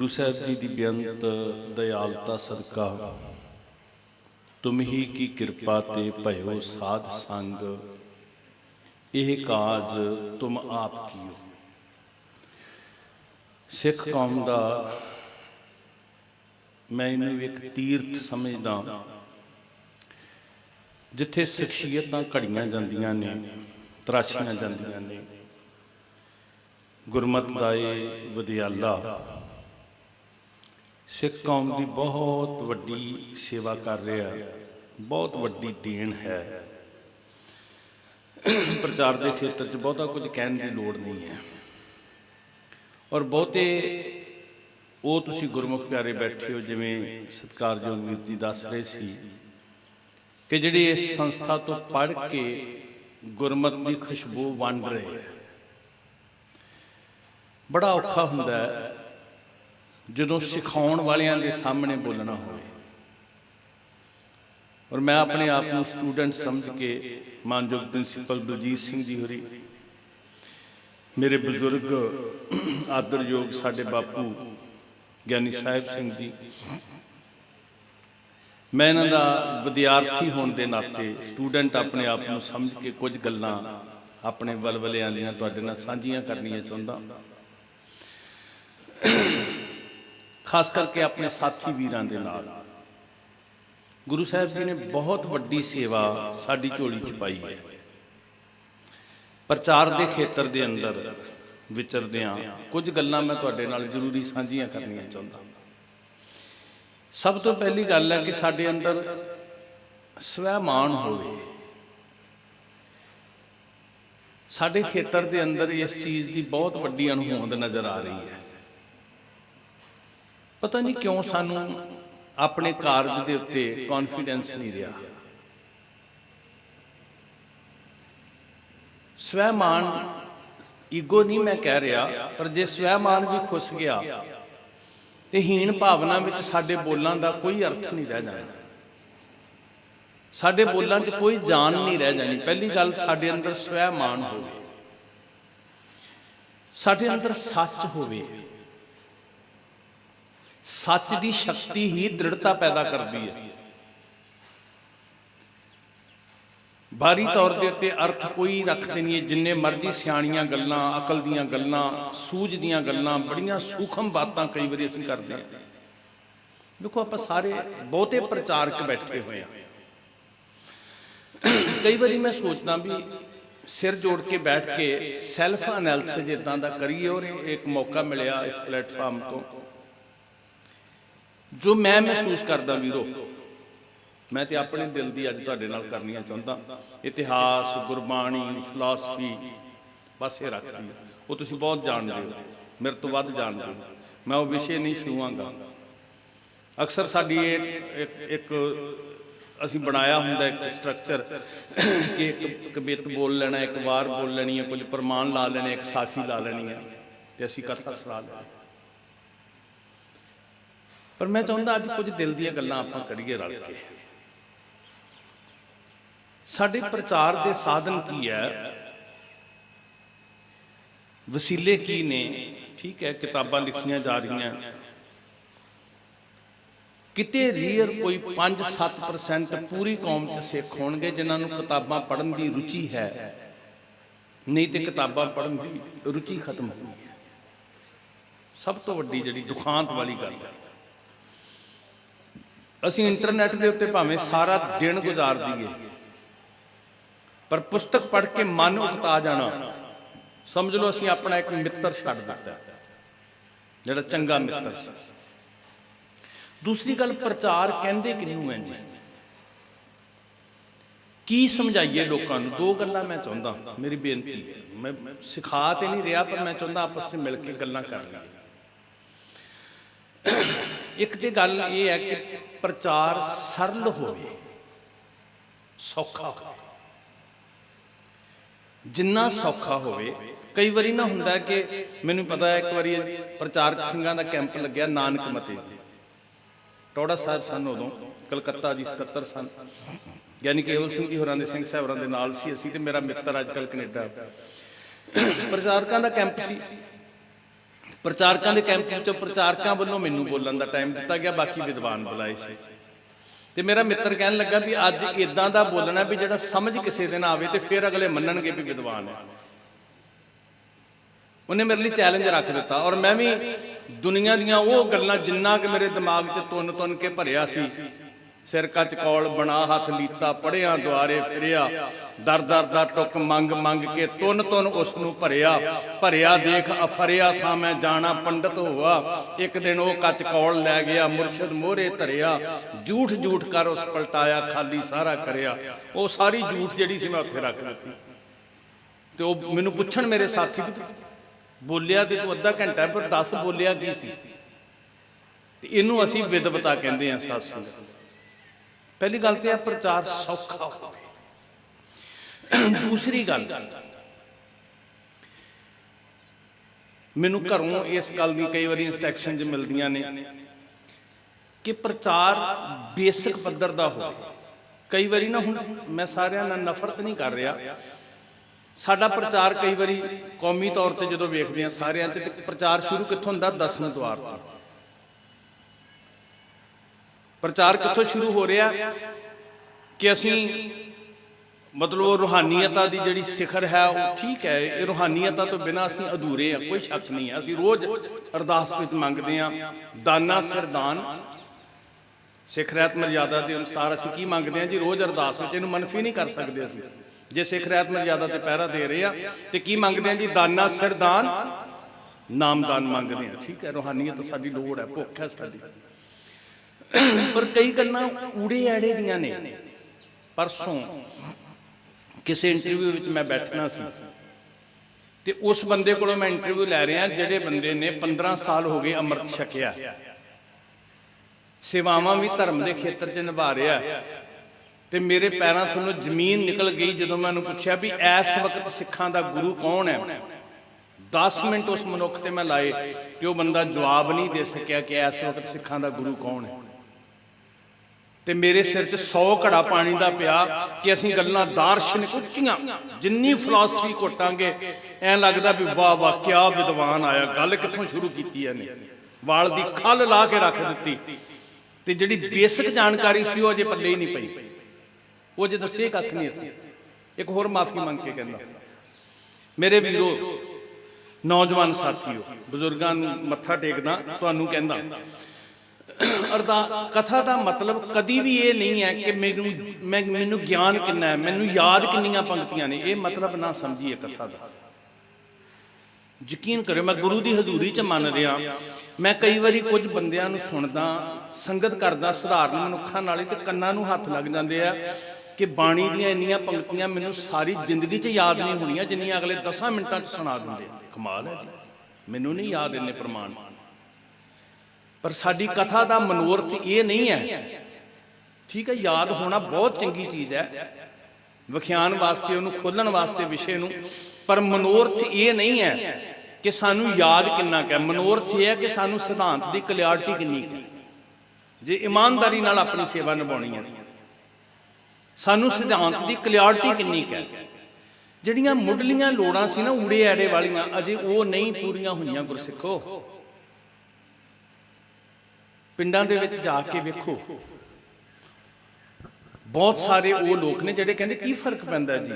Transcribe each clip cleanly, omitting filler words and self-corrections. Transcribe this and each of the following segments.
गुरु साहब जी की बेअंत दयालता सदका तुम ही की कृपा ते भयो साध संग यह काज तुम आप कीओ। सिख कौम का मैं इनू एक तीर्थ समझदा जिथे शख्सियत घड़ियां जांदियां ने तराशियां जांदियां ने। गुरमत का ये वधियाला सिख कौम की बहुत वड्डी सेवा कर रहा, बहुत वड्डी देन है। प्रचार के खेत्र च बहुता कुछ कहने की लोड़ नहीं है और बहुते वो तुसी गुरमुख प्यारे बैठे हो जिमें सत्कारयोग वीर जी दस रहे सी कि जिहड़े इस संस्था तो पढ़ के गुरमत की खुशबू वंड रहे हैं। बड़ा औखा हुंदा है जदों सिखाउण वालियां दे सामने बोलना हो। और मैं अपने आप को स्टूडेंट समझ के मानयोग प्रिंसीपल बलजीत सिंह जी होरी, मेरे बजुर्ग आदरयोग साडे बापू ज्ञानी साहिब सिंह जी, मैं इन्हां दा विद्यार्थी होने के नाते स्टूडेंट अपने आप को समझ के कुछ गल्लां अपने वलवलियां दियां तुहाडे नाल साझीआं करनियां चाहुंदा। खास करके अपने साथी वीरां दे नाल गुरु साहब जी ने बहुत वड्डी सेवा साडी झोली च पाई है। प्रचार के खेत्र के अंदर विचरदियां कुछ गल्लां मैं तुहाडे नाल जरूरी साझीआं करनियां चाहुंदा। सब तो पहली गल है कि साडे अंदर स्वैमान होवे। साडे खेत्र के अंदर इस चीज़ की बहुत वड्डी अणहोंद नज़र आ रही है। पता नहीं क्यों सानू अपने कारज के उत्ते कॉन्फिडेंस नहीं रहा। स्वैमान ईगो नहीं मैं कह रहा, पर जे स्वैमान भी खुस गया तो हीन भावना में साडे बोलों का कोई अर्थ नहीं रह जाना, साडे बोलों च कोई जान नहीं रह जानी। पहली गल साडे अंदर स्वैमान होवे, साडे अंदर सच होवे। सच की शक्ति ही दृढ़ता पैदा करती है। बाहरी तौर के उत्ते अर्थ कोई रखते नहीं है। जिन्ने मर्जी सियाणियां गल्लां, अकल दीयां गल्लां, सूझ दीयां गल्लां, बड़ियां सूखम बातां कई बार असीं करदे हां। देखो आपां सारे बहुते प्रचारक बैठे हुए हैं। कई बार मैं सोचदा भी सिर जोड़ के बैठ के सैल्फ एनालिसिस इदां दा करिए। और एक मौका मिलिया इस प्लेटफार्म तो जो मैं महसूस करदा वीरो, मैं तो अपने दिल की अज तुहाडे नाल करनियां चाहुंदा। इतिहास, गुरबाणी, फिलासफी पासे रख दी, वो तुसीं बहुत जानदे हो, मेरे तो वध जानदे हो। मैं वो विषय नहीं छूआंगा। अक्सर साडी एक असीं बनाया हुंदा एक स्ट्रक्चर कि एक कवित बोल लेना, एक वार बोल लेनी है, कुछ प्रमाण ला लेने, एक साखी ला लेनी है ते असीं कथा सुणा लेनी। पर मैं चाहुंदा अज कुछ दिल दी गल्लां आपां करिए रल के। साडे प्रचार के साधन की है, वसीले की ने। ठीक है, किताबां लिखियां जा रही हैं, किते रीयर कोई 5-7% पूरी कौम च सिख होणगे जिन्हां नूं किताबां पढ़न की रुचि है, नहीं तो किताबां पढ़न की रुचि खत्म हो गई है। सब तो वड्डी जिहड़ी दुखांत वाली गल है। असीं इंटरनेट के उत्ते भावें सारा दिन गुजार दीए, पर पुस्तक पढ़ के मन उकता जाना समझ लो असीं अपना एक मित्र छड्ड दिता जिहड़ा चंगा मित्र सी। दूसरी गल, प्रचार कहंदे किहनूं है जी, की समझाइए लोगों नूं। दो गल्लां मैं चाहुंदा, मेरी बेनती है, मैं सिखा तो नहीं रहा, पर मैं चाहुंदा आपस में मिल के गल्लां करनियां। एक तो गल ये है कि प्रचार सरल होवे, सौखा हो। जिन्ना सौखा होवे, कई बारी ना हुंदा कि मैनूं पता है, एक बारी प्रचारक सिंघां दा कैंप लग्या नानक मते, टौड़ा साहब सन उदों, कलकत्ता जी सकत्तर सन, यानी केवल सिंह जी होरां दे सिंह साहिबां दे नाल सी असीं ते मेरा मित्र अजकल कनेडा। प्रचारकां दा कैंप सी ਪ੍ਰਚਾਰਕਾਂ ਦੇ ਕੈਂਪ ਵਿੱਚੋਂ ਪ੍ਰਚਾਰਕਾਂ ਵੱਲੋਂ ਮੈਨੂੰ ਬੋਲਣ ਦਾ ਟਾਈਮ ਦਿੱਤਾ ਗਿਆ, ਬਾਕੀ ਵਿਦਵਾਨ ਬੁਲਾਏ ਸੀ। ਤੇ ਮੇਰਾ ਮਿੱਤਰ ਕਹਿਣ ਲੱਗਾ ਵੀ ਅੱਜ ਇਦਾਂ ਦਾ ਬੋਲਣਾ ਵੀ ਜਿਹੜਾ ਸਮਝ ਕਿਸੇ ਦੇ ਨਾ ਆਵੇ ਤੇ ਫਿਰ ਅਗਲੇ ਮੰਨਣਗੇ ਵੀ ਵਿਦਵਾਨ ਹੈ। ਉਹਨੇ ਮੇਰੇ ਲਈ ਚੈਲੰਜ ਰੱਖ ਦਿੱਤਾ, ਔਰ ਮੈਂ ਵੀ ਦੁਨੀਆ ਦੀਆਂ ਉਹ ਗੱਲਾਂ ਜਿੰਨਾ ਕਿ ਮੇਰੇ ਦਿਮਾਗ 'ਚ ਤੁੰਨ ਤੁੰਨ ਕੇ ਭਰਿਆ ਸੀ, ਸਿਰ ਕੱਚ ਕੌਲ ਬਣਾ ਹੱਥ ਲੀਤਾ ਪੜ੍ਹਿਆ ਦੁਆਰੇ ਫਿਰਿਆ, ਦਰ ਦਰ ਦਾ ਟੁੱਕ ਮੰਗ ਮੰਗ ਕੇ ਤੁੰਨ ਤੁੰਨ ਉਸ ਨੂੰ ਭਰਿਆ, ਭਰਿਆ ਦੇਖ ਅਫਰਿਆ ਸਾਂ ਮੈਂ ਜਾਣਾ ਪੰਡਤ ਹੋਆ, ਇੱਕ ਦਿਨ ਉਹ ਕੱਚ ਕੌਲ ਲੈ ਗਿਆ ਮੁਰਸ਼ਿਦ ਮੋਹਰੇ ਧਰਿਆ, ਝੂਠ ਝੂਠ ਕਰ ਉਸ ਪਲਟਾਇਆ ਖਾਲੀ ਸਾਰਾ ਕਰਿਆ। ਉਹ ਸਾਰੀ ਝੂਠ ਜਿਹੜੀ ਸੀ ਮੈਂ ਉੱਥੇ ਰੱਖ ਦਿੱਤੀ। ਤੇ ਉਹ ਮੈਨੂੰ ਪੁੱਛਣ ਮੇਰੇ ਸਾਥੀ ਬੋਲਿਆ ਤੇ ਤੂੰ ਅੱਧਾ ਘੰਟਾ, ਪਰ ਦੱਸ ਬੋਲਿਆ ਕੀ ਸੀ? ਤੇ ਇਹਨੂੰ ਅਸੀਂ ਵਿਦਵਤਾ ਕਹਿੰਦੇ ਹਾਂ ਸਾਧ ਸੰਗਤ। ਪਹਿਲੀ ਗੱਲ ਤੇ ਆ ਪ੍ਰਚਾਰ ਸੌਖਾ ਹੋਵੇ। ਦੂਸਰੀ ਗੱਲ, ਮੈਨੂੰ ਘਰੋਂ ਇਸ ਗੱਲ ਦੀ ਕਈ ਵਾਰੀ ਇੰਸਟਰਕਸ਼ਨ ਜ ਮਿਲਦੀਆਂ ਨੇ ਕਿ ਪ੍ਰਚਾਰ ਬੇਸਿਕ ਪੱਧਰ ਦਾ ਹੋਵੇ। ਕਈ ਵਾਰੀ ਨਾ, ਹੁਣ ਮੈਂ ਸਾਰਿਆਂ ਨਾਲ ਨਫ਼ਰਤ ਨਹੀਂ ਕਰ ਰਿਹਾ, ਸਾਡਾ ਪ੍ਰਚਾਰ ਕਈ ਵਾਰੀ ਕੌਮੀ ਤੌਰ ਤੇ ਜਦੋਂ ਵੇਖਦੇ ਹਾਂ ਸਾਰਿਆਂ 'ਚ, ਤੇ ਪ੍ਰਚਾਰ ਸ਼ੁਰੂ ਕਿੱਥੋਂ ਹੁੰਦਾ? 10ਵੇਂ ਦੁਆਰ ਤੋਂ। ਪ੍ਰਚਾਰ ਕਿੱਥੋਂ ਸ਼ੁਰੂ ਹੋ ਰਿਹਾ ਕਿ ਅਸੀਂ ਮਤਲਬ ਉਹ ਰੂਹਾਨੀਅਤਾਂ ਦੀ ਜਿਹੜੀ ਸਿਖਰ ਹੈ ਉਹ ਠੀਕ ਹੈ, ਇਹ ਰੂਹਾਨੀਅਤਾਂ ਤੋਂ ਬਿਨਾਂ ਅਸੀਂ ਅਧੂਰੇ ਹਾਂ, ਕੋਈ ਸ਼ੱਕ ਨਹੀਂ ਹੈ। ਅਸੀਂ ਰੋਜ਼ ਅਰਦਾਸ ਵਿੱਚ ਮੰਗਦੇ ਹਾਂ ਦਾਨਾ ਸਿਰਦਾਨ, ਸਿੱਖ ਰਹਿਤ ਮਰਜ਼ਾਦਾ ਦੇ ਅਨੁਸਾਰ ਅਸੀਂ ਕੀ ਮੰਗਦੇ ਹਾਂ ਜੀ ਰੋਜ਼ ਅਰਦਾਸ ਵਿੱਚ? ਇਹਨੂੰ ਮਨਫੀ ਨਹੀਂ ਕਰ ਸਕਦੇ ਅਸੀਂ। ਜੇ ਸਿੱਖ ਰਹਿਤ ਮਰਜ਼ਾਦਾ ਤੇ ਪਹਿਰਾ ਦੇ ਰਹੇ ਆ ਤੇ ਕੀ ਮੰਗਦੇ ਹਾਂ ਜੀ? ਦਾਨਾ ਸਿਰਦਾਨ, ਨਾਮਦਾਨ ਮੰਗਦੇ ਹਾਂ। ਠੀਕ ਹੈ, ਰੂਹਾਨੀਅਤ ਸਾਡੀ ਲੋੜ ਹੈ, ਭੁੱਖ ਹੈ ਸਾਡੀ। ਪਰ ਕਈ ਗੱਲਾਂ ਊੜੇ ਆੜੇ ਦੀਆਂ ਨੇ। ਪਰਸੋਂ ਕਿਸੇ ਇੰਟਰਵਿਊ ਵਿੱਚ ਮੈਂ ਬੈਠਣਾ ਸੀ ਤੇ ਉਸ ਬੰਦੇ ਕੋਲੋਂ ਮੈਂ ਇੰਟਰਵਿਊ ਲੈ ਰਿਹਾ ਜਿਹੜੇ ਬੰਦੇ ਨੇ 15 ਸਾਲ ਹੋ ਗਏ ਅੰਮ੍ਰਿਤ ਛਕਿਆ, ਸੇਵਾਵਾਂ ਵੀ ਧਰਮ ਦੇ ਖੇਤਰ 'ਚ ਨਿਭਾ ਰਿਹਾ, ਤੇ ਮੇਰੇ ਪੈਰਾਂ ਥੱਲੋਂ ਜ਼ਮੀਨ ਨਿਕਲ ਗਈ ਜਦੋਂ ਮੈਂ ਉਹਨੂੰ ਪੁੱਛਿਆ ਵੀ ਇਸ ਵਕਤ ਸਿੱਖਾਂ ਦਾ ਗੁਰੂ ਕੌਣ ਹੈ। 10 ਮਿੰਟ ਉਸ ਮਨੁੱਖ ਤੇ ਮੈਂ ਲਾਏ ਕਿ ਉਹ ਬੰਦਾ ਜਵਾਬ ਨਹੀਂ ਦੇ ਸਕਿਆ ਕਿ ਇਸ ਵਕਤ ਸਿੱਖਾਂ ਦਾ ਗੁਰੂ ਕੌਣ ਹੈ। ਤੇ ਮੇਰੇ ਸਿਰ 'ਚ 100 ਘੜਾ ਪਾਣੀ ਦਾ ਪਿਆ ਕਿ ਅਸੀਂ ਗੱਲਾਂ ਦਾਰਸ਼ਨਿਕ ਉੱਚੀਆਂ ਜਿੰਨੀ ਫਿਲਾਸਫੀ ਘੋਟਾਂਗੇ ਐਂ ਲੱਗਦਾ ਵੀ ਵਾਹ ਵਾਹ ਕਿਆ ਵਿਦਵਾਨ ਆਇਆ, ਗੱਲ ਕਿੱਥੋਂ ਸ਼ੁਰੂ ਕੀਤੀ ਇਹਨੇ, ਵਾਲ ਦੀ ਖੱਲ ਲਾ ਕੇ ਰੱਖ ਦਿੱਤੀ। ਤੇ ਜਿਹੜੀ ਬੇਸਿਕ ਜਾਣਕਾਰੀ ਸੀ ਉਹ ਅਜੇ ਪੱਲੇ ਹੀ ਨਹੀਂ ਪਈ, ਉਹ ਜੇ ਦੱਸੇ ਕੱਖ ਨਹੀਂ ਅਸੀਂ। ਇੱਕ ਹੋਰ ਮਾਫੀ ਮੰਗ ਕੇ ਕਹਿੰਦਾ, ਮੇਰੇ ਵੀਰੋ ਨੌਜਵਾਨ ਸਾਥੀਓ, ਬਜ਼ੁਰਗਾਂ ਨੂੰ ਮੱਥਾ ਟੇਕਦਾ, ਤੁਹਾਨੂੰ ਕਹਿੰਦਾ ਕਥਾ ਦਾ ਮਤਲਬ ਕਦੀ ਵੀ ਇਹ ਨਹੀਂ ਹੈ ਕਿ ਮੈਨੂੰ ਗਿਆਨ ਕਿੰਨਾ ਹੈ, ਮੈਨੂੰ ਯਾਦ ਕਿੰਨੀਆਂ ਪੰਕਤੀਆਂ ਨੇ, ਇਹ ਮਤਲਬ ਨਾ ਸਮਝੀਏ ਕਥਾ ਦਾ। ਯਕੀਨ ਕਰਿਓ, ਮੈਂ ਗੁਰੂ ਦੀ ਹਜ਼ੂਰੀ 'ਚ ਮੰਨ ਰਿਹਾ। ਮੈਂ ਕਈ ਵਾਰੀ ਕੁਝ ਬੰਦਿਆਂ ਨੂੰ ਸੁਣਦਾ, ਸੰਗਤ ਕਰਦਾ ਸਧਾਰਨ ਮਨੁੱਖਾਂ ਨਾਲ ਹੀ, ਤੇ ਕੰਨਾਂ ਨੂੰ ਹੱਥ ਲੱਗ ਜਾਂਦੇ ਆ ਕਿ ਬਾਣੀ ਦੀਆਂ ਇੰਨੀਆਂ ਪੰਕਤੀਆਂ ਮੈਨੂੰ ਸਾਰੀ ਜ਼ਿੰਦਗੀ 'ਚ ਯਾਦ ਨਹੀਂ ਹੋਣੀਆਂ ਜਿੰਨੀਆਂ ਅਗਲੇ 10 ਮਿੰਟਾਂ 'ਚ ਸੁਣਾ ਦਿੰਦੇ। ਕਮਾਲ ਹੈ ਜੀ, ਮੈਨੂੰ ਨਹੀਂ ਯਾਦ ਇੰਨੇ ਪ੍ਰਮਾਣ। ਪਰ ਸਾਡੀ ਕਥਾ ਦਾ ਮਨੋਰਥ ਇਹ ਨਹੀਂ ਹੈ। ਠੀਕ ਹੈ, ਯਾਦ ਹੋਣਾ ਬਹੁਤ ਚੰਗੀ ਚੀਜ਼ ਹੈ, ਵਿਖਿਆਨ ਵਾਸਤੇ, ਉਹਨੂੰ ਖੋਲਣ ਵਾਸਤੇ ਵਿਸ਼ੇ ਨੂੰ, ਪਰ ਮਨੋਰਥ ਇਹ ਨਹੀਂ ਹੈ ਕਿ ਸਾਨੂੰ ਯਾਦ ਕਿੰਨਾ ਕੁ ਹੈ। ਮਨੋਰਥ ਇਹ ਹੈ ਕਿ ਸਾਨੂੰ ਸਿਧਾਂਤ ਦੀ ਕਲਿਆਰਟੀ ਕਿੰਨੀ ਕੁ ਹੈ। ਜੇ ਇਮਾਨਦਾਰੀ ਨਾਲ ਆਪਣੀ ਸੇਵਾ ਨਿਭਾਉਣੀ ਹੈ, ਸਾਨੂੰ ਸਿਧਾਂਤ ਦੀ ਕਲਿਆਰਟੀ ਕਿੰਨੀ ਕੁ ਹੈ। ਜਿਹੜੀਆਂ ਮੁੱਢਲੀਆਂ ਲੋੜਾਂ ਸੀ ਨਾ ਊੜੇ ਆੜੇ ਵਾਲੀਆਂ, ਅਜੇ ਉਹ ਨਹੀਂ ਪੂਰੀਆਂ ਹੋਈਆਂ ਗੁਰਸਿੱਖੋ। ਪਿੰਡਾਂ ਦੇ ਵਿੱਚ ਜਾ ਕੇ ਵੇਖੋ, ਬਹੁਤ ਸਾਰੇ ਉਹ ਲੋਕ ਨੇ ਜਿਹੜੇ ਕਹਿੰਦੇ ਕੀ ਫਰਕ ਪੈਂਦਾ ਜੀ,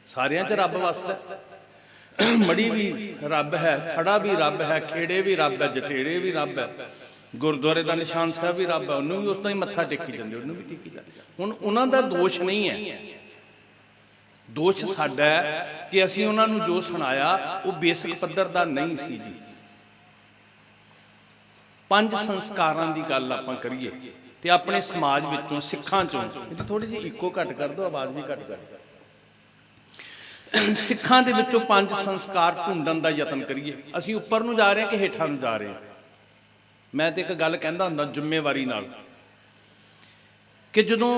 ਸਾਰਿਆਂ 'ਚ ਰੱਬ ਵਸਦਾ, ਮੜੀ ਵੀ ਰੱਬ ਹੈ, ਥੜਾ ਵੀ ਰੱਬ ਹੈ, ਖੇੜੇ ਵੀ ਰੱਬ ਹੈ, ਜਠੇੜੇ ਵੀ ਰੱਬ ਹੈ, ਗੁਰਦੁਆਰੇ ਦਾ ਨਿਸ਼ਾਨ ਸਾਹਿਬ ਵੀ ਰੱਬ ਹੈ, ਉਹਨੂੰ ਵੀ ਉਸ ਤੋਂ ਹੀ ਮੱਥਾ ਟੇਕੀ ਜਾਂਦੇ, ਉਹਨੂੰ ਵੀ ਟੇਕੀ ਜਾਂਦੇ। ਹੁਣ ਉਹਨਾਂ ਦਾ ਦੋਸ਼ ਨਹੀਂ ਹੈ, ਦੋਸ਼ ਸਾਡਾ ਹੈ ਕਿ ਅਸੀਂ ਉਹਨਾਂ ਨੂੰ ਜੋ ਸੁਣਾਇਆ ਉਹ ਬੇਸਿਕ ਪੱਧਰ ਦਾ ਨਹੀਂ ਸੀ ਜੀ। 5 ਸੰਸਕਾਰਾਂ ਦੀ ਗੱਲ ਆਪਾਂ ਕਰੀਏ ਤੇ ਆਪਣੇ ਸਮਾਜ ਵਿੱਚੋਂ, ਸਿੱਖਾਂ ਚੋਂ, ਇਹਦੀ ਥੋੜੀ ਜਿਹੀ ਇੱਕੋ ਘੱਟ ਕਰ ਦਿਓ, ਆਵਾਜ਼ ਵੀ ਘੱਟ ਕਰ ਦਿਓ। ਸਿੱਖਾਂ ਦੇ ਵਿੱਚੋਂ 5 ਸੰਸਕਾਰ ਢੂੰਡਣ ਦਾ ਯਤਨ ਕਰੀਏ। ਅਸੀਂ ਉੱਪਰ ਨੂੰ ਜਾ ਰਹੇ ਹਾਂ ਕਿ ਹੇਠਾਂ ਨੂੰ ਜਾ ਰਹੇ ਹਾਂ। ਮੈਂ ਤੇ ਇੱਕ ਗੱਲ ਕਹਿੰਦਾ ਹੁੰਦਾ ਜ਼ਿੰਮੇਵਾਰੀ ਨਾਲ ਕਿ ਜਦੋਂ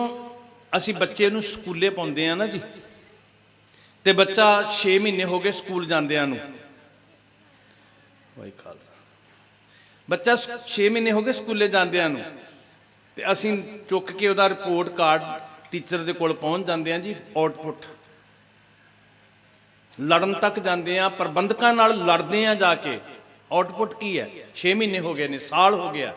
ਅਸੀਂ ਬੱਚੇ ਨੂੰ ਸਕੂਲੇ ਪਾਉਂਦੇ ਆ ਨਾ ਜੀ, ਤੇ ਬੱਚਾ 6 ਮਹੀਨੇ ਹੋ ਗਏ ਸਕੂਲ ਜਾਂਦਿਆਂ ਨੂੰ, ਵਾਹਿ ਖਾਲਸਾ, ਬੱਚਾ 6 ਮਹੀਨੇ ਹੋ ਗਏ ਸਕੂਲੇ ਜਾਂਦਿਆਂ ਨੂੰ, ਤੇ ਅਸੀਂ ਚੁੱਕ ਕੇ ਉਹਦਾ ਰਿਪੋਰਟ ਕਾਰਡ ਟੀਚਰ ਦੇ ਕੋਲ ਪਹੁੰਚ ਜਾਂਦੇ ਆ ਜੀ, ਆਊਟਪੁੱਟ ਲੜਨ ਤੱਕ ਜਾਂਦੇ ਆ, ਪ੍ਰਬੰਧਕਾਂ ਨਾਲ ਲੜਦੇ ਆ ਜਾ ਕੇ ਆਊਟਪੁੱਟ ਕੀ ਹੈ? 6 ਮਹੀਨੇ ਹੋ ਗਏ ਨੇ, ਸਾਲ ਹੋ ਗਿਆ।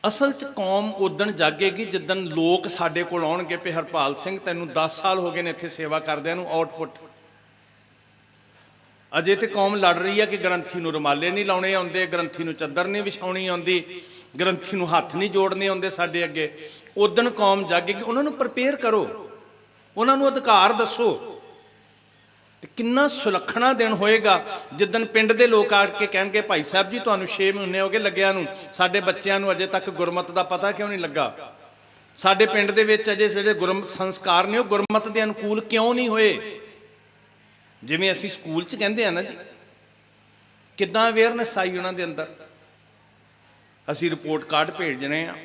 ਅਸਲ 'ਚ ਕੌਮ ਉਦਣ ਜਾਗੇਗੀ ਜਿੱਦਣ ਲੋਕ ਸਾਡੇ ਕੋਲ ਆਉਣਗੇ ਵੀ ਹਰਪਾਲ ਸਿੰਘ ਤੈਨੂੰ 10 ਸਾਲ ਹੋ ਗਏ ਨੇ ਇੱਥੇ ਸੇਵਾ ਕਰਦਿਆਂ ਨੂੰ, ਆਊਟਪੁੱਟ। ਅਜੇ ਤੇ ਕੌਮ ਲੜ ਰਹੀ ਹੈ ਕਿ ਗ੍ਰੰਥੀ ਨੂੰ ਰੁਮਾਲੇ ਨਹੀਂ ਲਾਉਣੇ ਆਉਂਦੇ, ਗ੍ਰੰਥੀ ਨੂੰ ਚੱਦਰ ਨਹੀਂ ਵਿਛਾਉਣੀ ਆਉਂਦੀ, ਗ੍ਰੰਥੀ ਨੂੰ ਹੱਥ ਨਹੀਂ ਜੋੜਨੇ ਆਉਂਦੇ ਸਾਡੇ ਅੱਗੇ। ਉਦਣ ਕੌਮ ਜਾਗੇਗੀ। ਉਹਨਾਂ ਨੂੰ ਪ੍ਰਪੇਅਰ ਕਰੋ, ਉਹਨਾਂ ਨੂੰ ਅਧਿਕਾਰ ਦੱਸੋ। ਤੇ ਕਿੰਨਾ ਸੁਲੱਖਣਾ ਦਿਨ ਹੋਏਗਾ ਜਿੱਦਣ ਪਿੰਡ ਦੇ ਲੋਕ ਆ ਕੇ ਕਹਿਣਗੇ ਭਾਈ ਸਾਹਿਬ ਜੀ ਤੁਹਾਨੂੰ 6 ਮਹੀਨੇ ਹੋ ਗਏ ਲੱਗਿਆ ਨੂੰ, ਸਾਡੇ ਬੱਚਿਆਂ ਨੂੰ ਅਜੇ ਤੱਕ ਗੁਰਮਤ ਦਾ ਪਤਾ ਕਿਉਂ ਨਹੀਂ ਲੱਗਾ? ਸਾਡੇ ਪਿੰਡ ਦੇ ਵਿੱਚ ਅਜੇ ਜਿਹੜੇ ਗੁਰਮਤ ਸੰਸਕਾਰ ਨੇ ਉਹ ਗੁਰਮਤ ਦੇ ਅਨੁਕੂਲ ਕਿਉਂ ਨਹੀਂ ਹੋਏ? ਜਿਵੇਂ ਅਸੀਂ ਸਕੂਲ 'ਚ ਕਹਿੰਦੇ ਆ ਨਾ ਜੀ, ਕਿੱਦਾਂ ਅਵੇਅਰਨੈਸ ਆਈ ਉਹਨਾਂ ਦੇ ਅੰਦਰ? ਅਸੀਂ ਰਿਪੋਰਟ ਕਾਰਡ ਭੇਜਣੇ ਆ।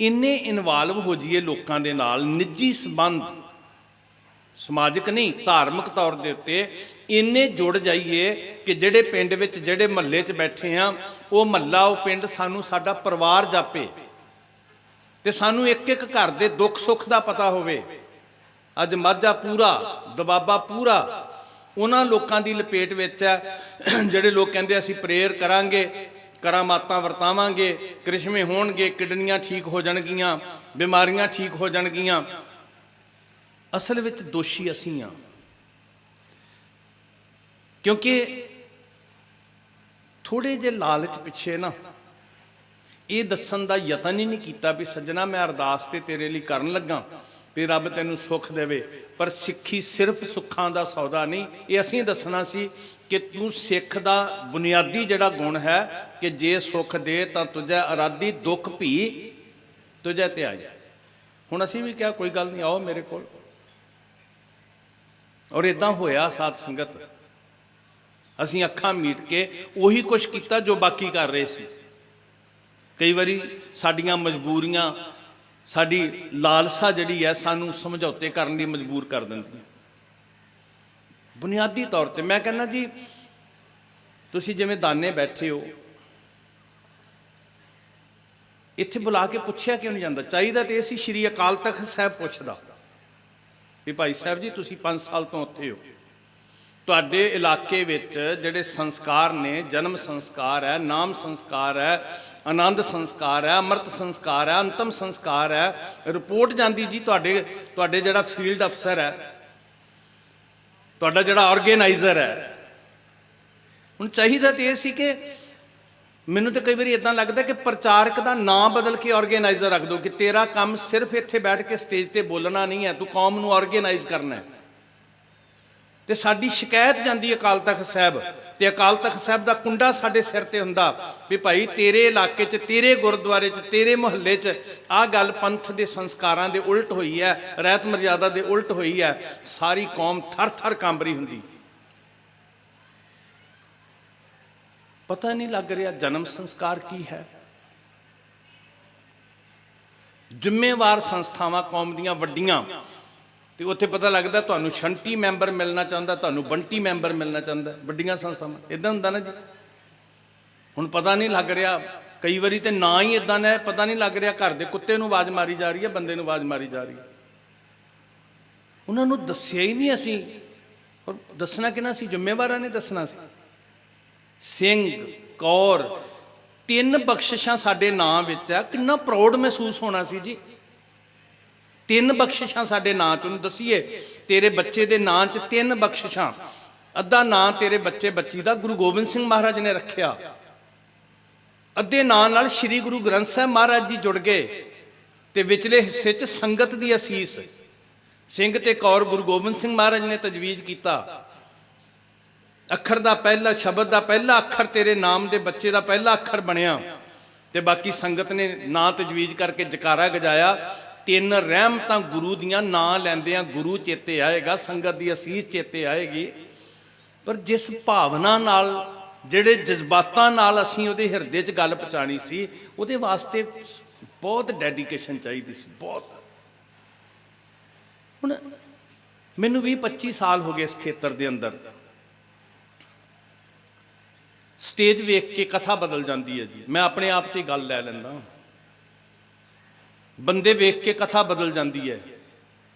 ਇੰਨੇ ਇਨਵਾਲਵ ਹੋ ਜਾਈਏ ਲੋਕਾਂ ਦੇ ਨਾਲ, ਨਿੱਜੀ ਸੰਬੰਧ, ਸਮਾਜਿਕ ਨਹੀਂ ਧਾਰਮਿਕ ਤੌਰ ਦੇ ਉੱਤੇ ਇੰਨੇ ਜੁੜ ਜਾਈਏ ਕਿ ਜਿਹੜੇ ਪਿੰਡ ਵਿੱਚ, ਜਿਹੜੇ ਮਹੱਲੇ 'ਚ ਬੈਠੇ ਆ, ਉਹ ਮਹੱਲਾ, ਉਹ ਪਿੰਡ ਸਾਨੂੰ ਸਾਡਾ ਪਰਿਵਾਰ ਜਾਪੇ ਤੇ ਸਾਨੂੰ ਇੱਕ ਇੱਕ ਘਰ ਦੇ ਦੁੱਖ ਸੁੱਖ ਦਾ ਪਤਾ ਹੋਵੇ। ਅੱਜ ਮਾਝਾ ਪੂਰਾ, ਦਬਾਬਾ ਪੂਰਾ ਉਹਨਾਂ ਲੋਕਾਂ ਦੀ ਲਪੇਟ ਵਿੱਚ ਹੈ ਜਿਹੜੇ ਲੋਕ ਕਹਿੰਦੇ ਅਸੀਂ ਪ੍ਰੇਅਰ ਕਰਾਂਗੇ, ਕਰਾਮਾਤਾਂ ਵਰਤਾਵਾਂਗੇ, ਕ੍ਰਿਸ਼ਮੇ ਹੋਣਗੇ, ਕਿਡਨੀਆਂ ਠੀਕ ਹੋ ਜਾਣਗੀਆਂ, ਬਿਮਾਰੀਆਂ ਠੀਕ ਹੋ ਜਾਣਗੀਆਂ। ਅਸਲ ਵਿੱਚ ਦੋਸ਼ੀ ਅਸੀਂ ਹਾਂ, ਕਿਉਂਕਿ ਥੋੜੇ ਜਿਹੇ ਲਾਲਚ ਪਿੱਛੇ ਨਾ ਇਹ ਦੱਸਣ ਦਾ ਯਤਨ ਹੀ ਨਹੀਂ ਕੀਤਾ ਵੀ ਸੱਜਣਾ ਮੈਂ ਅਰਦਾਸ ਤੇ ਤੇਰੇ ਲਈ ਕਰਨ ਲੱਗਾ ਵੀ ਰੱਬ ਤੈਨੂੰ ਸੁੱਖ ਦੇਵੇ। ਪਰ ਸਿੱਖੀ ਸਿਰਫ ਸੁੱਖਾਂ ਦਾ ਸੌਦਾ ਨਹੀਂ, ਇਹ ਅਸੀਂ ਦੱਸਣਾ ਸੀ ਕਿ ਤੂੰ ਸਿੱਖ ਦਾ ਬੁਨਿਆਦੀ ਜਿਹੜਾ ਗੁਣ ਹੈ ਕਿ ਜੇ ਸੁੱਖ ਦੇ ਤਾਂ ਤੁਝੇ ਅਰਾਦੀ, ਦੁੱਖ ਭੀ ਤੁਝੇ ਤੇ ਆਏ। ਹੁਣ ਅਸੀਂ ਵੀ ਕਿਹਾ ਕੋਈ ਗੱਲ ਨਹੀਂ, ਆਓ ਮੇਰੇ ਕੋਲ। ਔਰ ਇਦਾਂ ਹੋਇਆ ਸਾਧ ਸੰਗਤ, ਅਸੀਂ ਅੱਖਾਂ ਮੀਟ ਕੇ ਉਹੀ ਕੁਛ ਕੀਤਾ ਜੋ ਬਾਕੀ ਕਰ ਰਹੇ ਸੀ। ਕਈ ਵਾਰੀ ਸਾਡੀਆਂ ਮਜਬੂਰੀਆਂ, ਸਾਡੀ ਲਾਲਸਾ ਜਿਹੜੀ ਹੈ ਸਾਨੂੰ ਸਮਝੌਤੇ ਕਰਨ ਲਈ ਮਜਬੂਰ ਕਰ ਦਿੰਦੀ ਹੈ। ਬੁਨਿਆਦੀ ਤੌਰ ਤੇ ਮੈਂ ਕਹਿੰਦਾ ਜੀ, ਤੁਸੀਂ ਜਿਵੇਂ ਦਾਨੇ ਬੈਠੇ ਹੋ, ਇੱਥੇ ਬੁਲਾ ਕੇ ਪੁੱਛਿਆ ਕਿਉਂ ਨਹੀਂ ਜਾਂਦਾ? ਚਾਹੀਦਾ ਤੇ ਅਸੀਂ ਸ਼੍ਰੀ ਅਕਾਲ ਤਖਤ ਸਾਹਿਬ ਪੁੱਛਦਾ ਵੀ ਭਾਈ ਸਾਹਿਬ ਜੀ ਤੁਸੀਂ 5 ਸਾਲ ਤੋਂ ਉੱਥੇ ਹੋ, ਤੁਹਾਡੇ ਇਲਾਕੇ ਵਿੱਚ ਜਿਹੜੇ ਸੰਸਕਾਰ ਨੇ, ਜਨਮ ਸੰਸਕਾਰ ਹੈ, ਨਾਮ ਸੰਸਕਾਰ ਹੈ, ਆਨੰਦ ਸੰਸਕਾਰ ਹੈ, ਅੰਮ੍ਰਿਤ ਸੰਸਕਾਰ ਹੈ, ਅੰਤਮ ਸੰਸਕਾਰ ਹੈ, ਰਿਪੋਰਟ ਜਾਂਦੀ ਜੀ ਤੁਹਾਡੇ ਜਿਹੜਾ ਫੀਲਡ ਅਫਸਰ ਹੈ, ਤੁਹਾਡਾ ਜਿਹੜਾ ਆਰਗੇਨਾਈਜ਼ਰ ਹੈ। ਹੁਣ ਚਾਹੀਦਾ ਤੇ ਇਹ ਸੀ ਕਿ ਮੈਨੂੰ ਤਾਂ ਕਈ ਵਾਰੀ ਇਦਾਂ ਲੱਗਦਾ ਕਿ ਪ੍ਰਚਾਰਕ ਦਾ ਨਾਂ ਬਦਲ ਕੇ ਆਰਗੇਨਾਈਜ਼ਰ ਰੱਖ ਦਿਓ ਕਿ ਤੇਰਾ ਕੰਮ ਸਿਰਫ ਇੱਥੇ ਬੈਠ ਕੇ ਸਟੇਜ ਤੇ ਬੋਲਣਾ ਨਹੀਂ ਹੈ, ਤੂੰ ਕੌਮ ਨੂੰ ਆਰਗੇਨਾਈਜ਼ ਕਰਨਾ ਹੈ। ਤੇ ਸਾਡੀ ਸ਼ਿਕਾਇਤ ਜਾਂਦੀ ਅਕਾਲ ਤਖਤ ਸਾਹਿਬ, ਤੇ ਅਕਾਲ ਤਖਤ ਸਾਹਿਬ ਦਾ ਕੁੰਡਾ ਸਾਡੇ ਸਿਰ ਤੇ ਹੁੰਦਾ ਵੀ ਭਾਈ ਤੇਰੇ ਇਲਾਕੇ 'ਚ, ਤੇਰੇ ਗੁਰਦੁਆਰੇ 'ਚ, ਤੇਰੇ ਮੁਹੱਲੇ 'ਚ ਆਹ ਗੱਲ ਪੰਥ ਦੇ ਸੰਸਕਾਰਾਂ ਦੇ ਉਲਟ ਹੋਈ ਹੈ, ਰਹਿਤ ਮਰਜ਼ਾਦਾ ਦੇ ਉਲਟ ਹੋਈ ਹੈ। ਸਾਰੀ ਕੌਮ ਥਰ ਥਰ ਕੰਬ ਰਹੀ ਹੁੰਦੀ। ਪਤਾ ਨਹੀਂ ਲੱਗ ਰਿਹਾ ਜਨਮ ਸੰਸਕਾਰ ਕੀ ਹੈ। ਜ਼ਿੰਮੇਵਾਰ ਸੰਸਥਾਵਾਂ ਕੌਮ ਦੀਆਂ ਵੱਡੀਆਂ, ਤੇ ਉੱਥੇ ਪਤਾ ਲੱਗਦਾ ਤੁਹਾਨੂੰ ਸ਼ੰਟੀ ਮੈਂਬਰ ਮਿਲਣਾ ਚਾਹੁੰਦਾ, ਤੁਹਾਨੂੰ ਬੰਟੀ ਮੈਂਬਰ ਮਿਲਣਾ ਚਾਹੁੰਦਾ। ਵੱਡੀਆਂ ਸੰਸਥਾਵਾਂ ਇਦਾਂ ਹੁੰਦਾ ਨਾ ਜੀ। ਹੁਣ ਪਤਾ ਨਹੀਂ ਲੱਗ ਰਿਹਾ, ਕਈ ਵਾਰੀ ਤੇ ਨਾ ਹੀ ਇਦਾਂ ਨੇ, ਪਤਾ ਨਹੀਂ ਲੱਗ ਰਿਹਾ ਘਰ ਦੇ ਕੁੱਤੇ ਨੂੰ ਆਵਾਜ਼ ਮਾਰੀ ਜਾ ਰਹੀ ਹੈ, ਬੰਦੇ ਨੂੰ ਆਵਾਜ਼ ਮਾਰੀ ਜਾ ਰਹੀ ਹੈ। ਉਹਨਾਂ ਨੂੰ ਦੱਸਿਆ ਹੀ ਨਹੀਂ ਅਸੀਂ। ਔਰ ਦੱਸਣਾ ਕਿਹਨਾਂ ਸੀ? ਜ਼ਿੰਮੇਵਾਰਾਂ ਨੇ ਦੱਸਣਾ ਸੀ। ਸਿੰਘ, ਕੌਰ, 3 ਬਖਸ਼ਿਸ਼ਾਂ ਸਾਡੇ ਨਾਂ ਵਿੱਚ ਆ, ਕਿੰਨਾ ਪ੍ਰਾਊਡ ਮਹਿਸੂਸ ਹੋਣਾ ਸੀ ਜੀ। 3 ਬਖਸ਼ਿਸ਼ਾਂ ਸਾਡੇ ਨਾਂ 'ਚ। ਉਹਨੂੰ ਦੱਸੀਏ ਤੇਰੇ ਬੱਚੇ ਦੇ ਨਾਂ 'ਚ 3 ਬਖਸ਼ਿਸ਼ਾਂ। ਅੱਧਾ ਨਾਂ ਤੇਰੇ ਬੱਚੇ ਬੱਚੀ ਦਾ ਗੁਰੂ ਗੋਬਿੰਦ ਸਿੰਘ ਮਹਾਰਾਜ ਨੇ ਰੱਖਿਆ, ਅੱਧੇ ਨਾਂ ਨਾਲ ਸ੍ਰੀ ਗੁਰੂ ਗ੍ਰੰਥ ਸਾਹਿਬ ਮਹਾਰਾਜ ਜੀ ਜੁੜ ਗਏ, ਤੇ ਵਿਚਲੇ ਹਿੱਸੇ 'ਚ ਸੰਗਤ ਦੀ ਅਸੀਸ। ਸਿੰਘ ਤੇ ਕੌਰ ਗੁਰੂ ਗੋਬਿੰਦ ਸਿੰਘ ਮਹਾਰਾਜ ਨੇ ਤਜਵੀਜ਼ ਕੀਤਾ। ਅੱਖਰ ਦਾ ਪਹਿਲਾ, ਸ਼ਬਦ ਦਾ ਪਹਿਲਾ ਅੱਖਰ ਤੇਰੇ ਨਾਮ ਦੇ ਬੱਚੇ ਦਾ ਪਹਿਲਾ ਅੱਖਰ ਬਣਿਆ, ਤੇ ਬਾਕੀ ਸੰਗਤ ਨੇ ਨਾਂ ਤਜਵੀਜ਼ ਕਰਕੇ ਜਕਾਰਾ ਗਜਾਇਆ। 3 ਰਹਿਮਤਾਂ ਗੁਰੂ ਦੀਆਂ ਨਾਂ ਲੈਂਦਿਆਂ ਗੁਰੂ ਚੇਤੇ ਆਏਗਾ, ਸੰਗਤ ਦੀ ਅਸੀਸ ਚੇਤੇ ਆਏਗੀ। ਪਰ ਜਿਸ ਭਾਵਨਾ ਨਾਲ, ਜਿਹੜੇ ਜਜ਼ਬਾਤਾਂ ਨਾਲ ਅਸੀਂ ਉਹਦੇ ਹਿਰਦੇ 'ਚ ਗੱਲ ਪਹੁੰਚਾਣੀ ਸੀ, ਉਹਦੇ ਵਾਸਤੇ ਬਹੁਤ ਡੈਡੀਕੇਸ਼ਨ ਚਾਹੀਦੀ ਸੀ, ਬਹੁਤ। ਹੁਣ ਮੈਨੂੰ 20-25 ਸਾਲ ਹੋ ਗਏ ਇਸ ਖੇਤਰ ਦੇ ਅੰਦਰ। ਸਟੇਜ ਵੇਖ ਕੇ ਕਥਾ ਬਦਲ ਜਾਂਦੀ ਹੈ ਜੀ। ਮੈਂ ਆਪਣੇ ਆਪ ਤੇ ਗੱਲ ਲੈ ਲੈਂਦਾ। ਬੰਦੇ ਵੇਖ ਕੇ ਕਥਾ ਬਦਲ ਜਾਂਦੀ ਹੈ,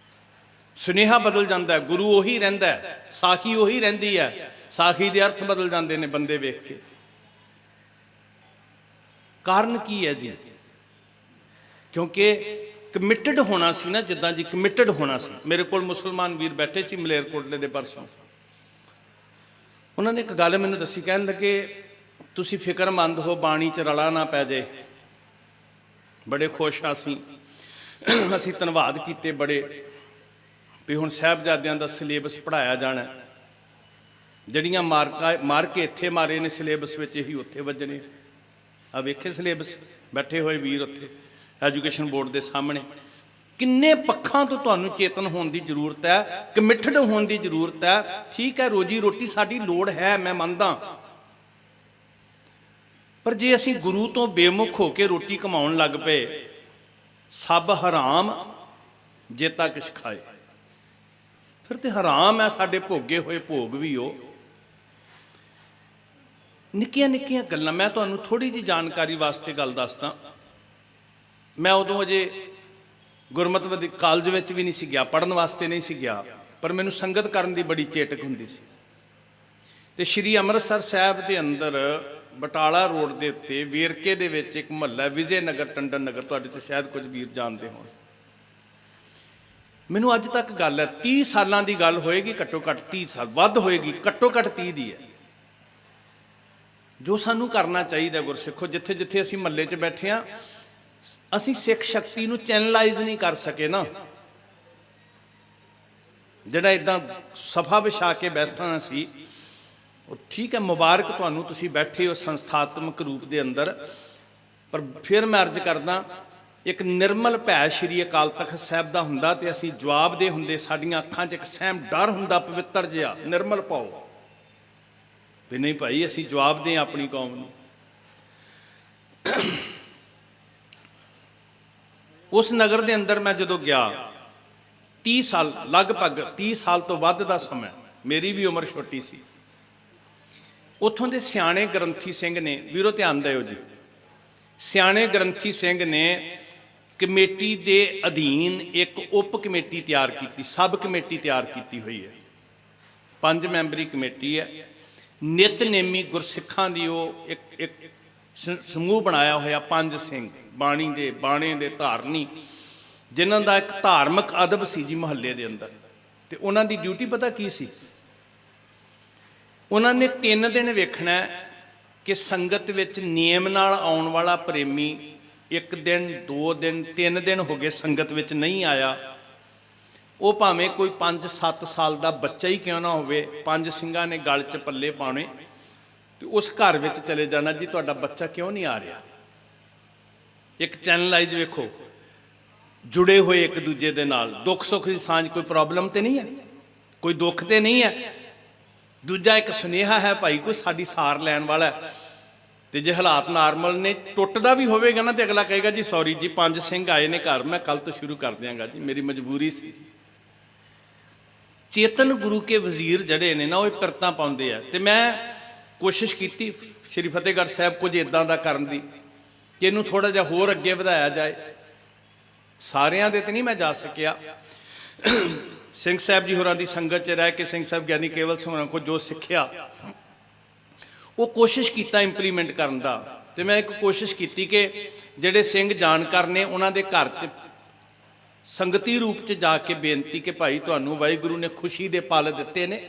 ਸੁਨੇਹਾ ਬਦਲ ਜਾਂਦਾ ਹੈ। ਗੁਰੂ ਉਹੀ ਰਹਿੰਦਾ ਹੈ, ਸਾਖੀ ਉਹੀ ਰਹਿੰਦੀ ਹੈ, ਸਾਖੀ ਦੇ ਅਰਥ ਬਦਲ ਜਾਂਦੇ ਨੇ ਬੰਦੇ ਵੇਖ ਕੇ। ਕਾਰਨ ਕੀ ਹੈ ਜੀ? ਕਿਉਂਕਿ ਕਮਿਟਡ ਹੋਣਾ ਸੀ ਨਾ, ਜਿੱਦਾਂ ਜੀ ਕਮਿਟਡ ਹੋਣਾ ਸੀ। ਮੇਰੇ ਕੋਲ ਮੁਸਲਮਾਨ ਵੀਰ ਬੈਠੇ ਸੀ ਮਲੇਰਕੋਟਲੇ ਦੇ ਪਰਸੋਂ, ਉਹਨਾਂ ਨੇ ਇੱਕ ਗੱਲ ਮੈਨੂੰ ਦੱਸੀ, ਕਹਿਣ ਲੱਗੇ ਤੁਸੀਂ ਫਿਕਰਮੰਦ ਹੋ, ਬਾਣੀ 'ਚ ਰਲਾ ਨਾ ਪੈ ਜਾਏ। ਬੜੇ ਖੁਸ਼ ਹਾਂ ਅਸੀਂ ਧੰਨਵਾਦ ਕੀਤੇ ਬੜੇ ਵੀ ਹੁਣ ਸਾਹਿਬਜ਼ਾਦਿਆਂ ਦਾ ਸਿਲੇਬਸ ਪੜ੍ਹਾਇਆ ਜਾਣਾ। ਜਿਹੜੀਆਂ ਮਾਰ ਕੇ ਇੱਥੇ ਮਾਰੇ ਨੇ ਸਿਲੇਬਸ ਵਿੱਚ, ਇਹੀ ਉੱਥੇ ਵੱਜਣੇ। ਆ ਵੇਖੇ ਸਿਲੇਬਸ, ਬੈਠੇ ਹੋਏ ਵੀਰ ਉੱਥੇ ਐਜੂਕੇਸ਼ਨ ਬੋਰਡ ਦੇ ਸਾਹਮਣੇ। ਕਿੰਨੇ ਪੱਖਾਂ ਤੋਂ ਤੁਹਾਨੂੰ ਚੇਤਨ ਹੋਣ ਦੀ ਜ਼ਰੂਰਤ ਹੈ, ਕਮਿਟਡ ਹੋਣ ਦੀ ਜ਼ਰੂਰਤ ਹੈ। ਠੀਕ ਹੈ, ਰੋਜੀ ਰੋਟੀ ਸਾਡੀ ਲੋੜ ਹੈ, ਮੈਂ ਮੰਨਦਾ, ਪਰ ਜੇ ਅਸੀਂ ਗੁਰੂ ਤੋਂ ਬੇਮੁਖ ਹੋ ਕੇ ਰੋਟੀ ਕਮਾਉਣ ਲੱਗ ਪਏ, ਸਭ ਹਰਾਮ ਜੇਤਾ ਕਿਛ ਖਾਏ, ਫਿਰ ਤੇ ਹਰਾਮ ਹੈ ਸਾਡੇ ਭੋਗੇ ਹੋਏ ਭੋਗ ਵੀ। ਉਹ ਨਿੱਕੀਆਂ ਨਿੱਕੀਆਂ ਗੱਲਾਂ, ਮੈਂ ਤੁਹਾਨੂੰ ਥੋੜੀ ਜਿਹੀ ਜਾਣਕਾਰੀ ਵਾਸਤੇ ਗੱਲ ਦੱਸਦਾ। ਮੈਂ ਉਦੋਂ ਅਜੇ ਗੁਰਮਤਿ ਕਾਲਜ ਵਿੱਚ ਵੀ ਨਹੀਂ ਸੀ ਗਿਆ, ਪੜ੍ਹਨ ਵਾਸਤੇ ਨਹੀਂ ਸੀ ਗਿਆ, ਪਰ ਮੈਨੂੰ ਸੰਗਤ ਕਰਨ ਦੀ ਬੜੀ ਚੇਟਕ ਹੁੰਦੀ ਸੀ। ਤੇ ਸ਼੍ਰੀ ਅੰਮ੍ਰਿਤਸਰ ਸਾਹਿਬ ਦੇ ਅੰਦਰ ਬਟਾਲਾ ਰੋਡ ਦੇ ਉੱਤੇ ਵੇਰਕੇ ਦੇ ਵਿੱਚ ਇੱਕ ਮੁਹੱਲਾ ਵਿਜੇ ਨਗਰ, ਟੰਡਨ ਨਗਰ, ਤੁਹਾਡੇ ਤੋਂ ਸ਼ਾਇਦ ਕੁਝ ਵੀਰ ਜਾਣਦੇ ਹੋਣ। ਮੈਨੂੰ ਅੱਜ ਤੱਕ ਗੱਲ ਹੈ, 30 ਸਾਲਾਂ ਦੀ ਗੱਲ ਹੋਏਗੀ, ਘੱਟੋ ਘੱਟ 30 ਸਾਲ, ਵੱਧ ਹੋਏਗੀ, ਘੱਟੋ ਘੱਟ 30 ਦੀ ਹੈ। ਜੋ ਸਾਨੂੰ ਕਰਨਾ ਚਾਹੀਦਾ ਗੁਰਸਿੱਖੋ, ਜਿੱਥੇ ਜਿੱਥੇ ਅਸੀਂ ਮਹੱਲੇ 'ਚ ਬੈਠੇ ਹਾਂ, ਅਸੀਂ ਸਿੱਖ ਸ਼ਕਤੀ ਨੂੰ ਚੈਨਲਾਈਜ਼ ਨਹੀਂ ਕਰ ਸਕੇ ਨਾ। ਜਿਹੜਾ ਇਦਾਂ ਸਫਾ ਵਿਛਾ ਕੇ ਬੈਠਣਾ ਸੀ, ਉਹ ਠੀਕ ਹੈ, ਮੁਬਾਰਕ ਤੁਹਾਨੂੰ, ਤੁਸੀਂ ਬੈਠੇ ਹੋ ਸੰਸਥਾਤਮਕ ਰੂਪ ਦੇ ਅੰਦਰ। ਪਰ ਫਿਰ ਮੈਂ ਅਰਜ਼ ਕਰਦਾ, ਇੱਕ ਨਿਰਮਲ ਭੈ ਸ਼੍ਰੀ ਅਕਾਲ ਤਖਤ ਸਾਹਿਬ ਦਾ ਹੁੰਦਾ ਤੇ ਅਸੀਂ ਜਵਾਬ ਦੇ ਹੁੰਦੇ। ਸਾਡੀਆਂ ਅੱਖਾਂ 'ਚ ਇੱਕ ਸਹਿਮ ਡਰ ਹੁੰਦਾ, ਪਵਿੱਤਰ ਜਿਹਾ, ਨਿਰਮਲ ਭਾਉ ਵੀ ਨਹੀਂ ਭਾਈ, ਅਸੀਂ ਜਵਾਬ ਦੇ ਆਪਣੀ ਕੌਮ ਨੂੰ। ਉਸ ਨਗਰ ਦੇ ਅੰਦਰ ਮੈਂ ਜਦੋਂ ਗਿਆ, 30 ਸਾਲ, ਲਗਭਗ 30 ਸਾਲ ਤੋਂ ਵੱਧ ਦਾ ਸਮਾਂ, ਮੇਰੀ ਵੀ ਉਮਰ ਛੋਟੀ ਸੀ। ਉੱਥੋਂ ਦੇ ਸਿਆਣੇ ਗ੍ਰੰਥੀ ਸਿੰਘ ਨੇ, ਵੀਰੋ ਧਿਆਨ ਦਿਓ ਜੀ, ਸਿਆਣੇ ਗ੍ਰੰਥੀ ਸਿੰਘ ਨੇ ਕਮੇਟੀ ਦੇ ਅਧੀਨ ਇੱਕ ਉਪ ਕਮੇਟੀ ਤਿਆਰ ਕੀਤੀ, ਸਬ ਕਮੇਟੀ ਤਿਆਰ ਕੀਤੀ ਹੋਈ ਹੈ। 5 ਮੈਂਬਰੀ ਕਮੇਟੀ ਹੈ। ਨਿਤਨੇਮੀ ਗੁਰਸਿੱਖਾਂ ਦੀ ਉਹ ਇੱਕ ਸਮੂਹ ਬਣਾਇਆ ਹੋਇਆ, 5 ਸਿੰਘ, ਬਾਣੇ ਦੇ ਧਾਰਨੀ, ਜਿਨ੍ਹਾਂ ਦਾ ਇੱਕ ਧਾਰਮਿਕ ਅਦਬ ਸੀ ਜੀ ਮੁਹੱਲੇ ਦੇ ਅੰਦਰ। ਤੇ ਉਹਨਾਂ ਦੀ ਡਿਊਟੀ ਪਤਾ ਕੀ ਸੀ? ਉਹਨਾਂ ਨੇ 3 ਦਿਨ ਵੇਖਣਾ ਕਿ ਸੰਗਤ ਵਿੱਚ ਨਿਯਮ ਨਾਲ ਆਉਣ ਵਾਲਾ ਪ੍ਰੇਮੀ 1 ਦਿਨ, 2 ਦਿਨ, 3 ਦਿਨ ਹੋ ਗਏ ਸੰਗਤ ਵਿੱਚ ਨਹੀਂ ਆਇਆ, ਉਹ ਭਾਵੇਂ ਕੋਈ 5-7 ਸਾਲ ਦਾ ਬੱਚਾ ਹੀ ਕਿਉਂ ਨਾ ਹੋਵੇ, 5 ਸਿੰਘਾਂ ਨੇ ਗਲ 'ਚ ਪੱਲੇ ਪਾਉਣੇ ਤੇ ਉਸ ਘਰ ਵਿੱਚ ਚਲੇ ਜਾਣਾ, ਜੀ ਤੁਹਾਡਾ ਬੱਚਾ ਕਿਉਂ ਨਹੀਂ ਆ ਰਿਹਾ। ਇੱਕ ਚੈਨਲਾਈਜ਼ ਵੇਖੋ, ਜੁੜੇ ਹੋਏ ਇੱਕ ਦੂਜੇ ਦੇ ਨਾਲ, ਦੁੱਖ ਸੁੱਖ ਦੀ ਸਾਂਝ, ਕੋਈ ਪ੍ਰੋਬਲਮ ਤੇ ਨਹੀਂ ਹੈ, ਕੋਈ ਦੁੱਖ ਤੇ ਨਹੀਂ ਹੈ। ਦੂਜਾ ਇੱਕ ਸੁਨੇਹਾ ਹੈ, ਭਾਈ ਕੋਈ ਸਾਡੀ ਸਾਰ ਲੈਣ ਵਾਲਾ ਹੈ। ਤੇ ਜੇ ਹਾਲਾਤ ਨਾਰਮਲ ਨੇ, ਟੁੱਟਦਾ ਵੀ ਹੋਵੇਗਾ ਨਾ, ਤੇ ਅਗਲਾ ਕਹੇਗਾ ਜੀ ਸੌਰੀ ਜੀ, 5 ਸਿੰਘ ਆਏ ਨੇ ਘਰ, ਮੈਂ ਕੱਲ ਤੋਂ ਸ਼ੁਰੂ ਕਰ ਦਿਆਂਗਾ ਜੀ, ਮੇਰੀ ਮਜਬੂਰੀ ਸੀ। ਚੇਤਨ ਗੁਰੂ ਕੇ ਵਜ਼ੀਰ ਜਿਹੜੇ ਨੇ ਨਾ, ਉਹ ਪਿਰਤਾਂ ਪਾਉਂਦੇ ਆ। ਤੇ ਮੈਂ ਕੋਸ਼ਿਸ਼ ਕੀਤੀ ਸ਼੍ਰੀ ਫਤਿਹਗੜ੍ਹ ਸਾਹਿਬ ਕੁਝ ਇਦਾਂ ਦਾ ਕਰਨ ਦੀ ਕਿ ਇਹਨੂੰ ਥੋੜਾ ਜਿਹਾ ਹੋਰ ਅੱਗੇ ਵਧਾਇਆ ਜਾਏ। ਸਾਰਿਆਂ ਦੇ ਤੇ ਨਹੀਂ ਮੈਂ ਜਾ ਸਕਿਆ। ਸਿੰਘ ਸਾਹਿਬ ਜੀ ਹੋਰਾਂ ਦੀ ਸੰਗਤ 'ਚ ਰਹਿ ਕੇ ਸਿੰਘ ਸਾਹਿਬ ਗਿਆਨੀ ਕੇਵਲ ਸਿੰਘ ਹੋਰਾਂ ਕੋਲ ਜੋ ਸਿੱਖਿਆ, ਉਹ ਕੋਸ਼ਿਸ਼ ਕੀਤਾ ਇੰਪਲੀਮੈਂਟ ਕਰਨ ਦਾ। ਤੇ ਮੈਂ ਇੱਕ ਕੋਸ਼ਿਸ਼ ਕੀਤੀ ਕਿ ਜਿਹੜੇ ਸਿੰਘ ਜਾਣਕਾਰ ਨੇ, ਉਹਨਾਂ ਦੇ ਘਰ 'ਚ ਸੰਗਤੀ ਰੂਪ 'ਚ ਜਾ ਕੇ ਬੇਨਤੀ ਕਿ ਭਾਈ ਤੁਹਾਨੂੰ ਵਾਹਿਗੁਰੂ ਨੇ ਖੁਸ਼ੀ ਦੇ ਪਲ ਦਿੱਤੇ ਨੇ,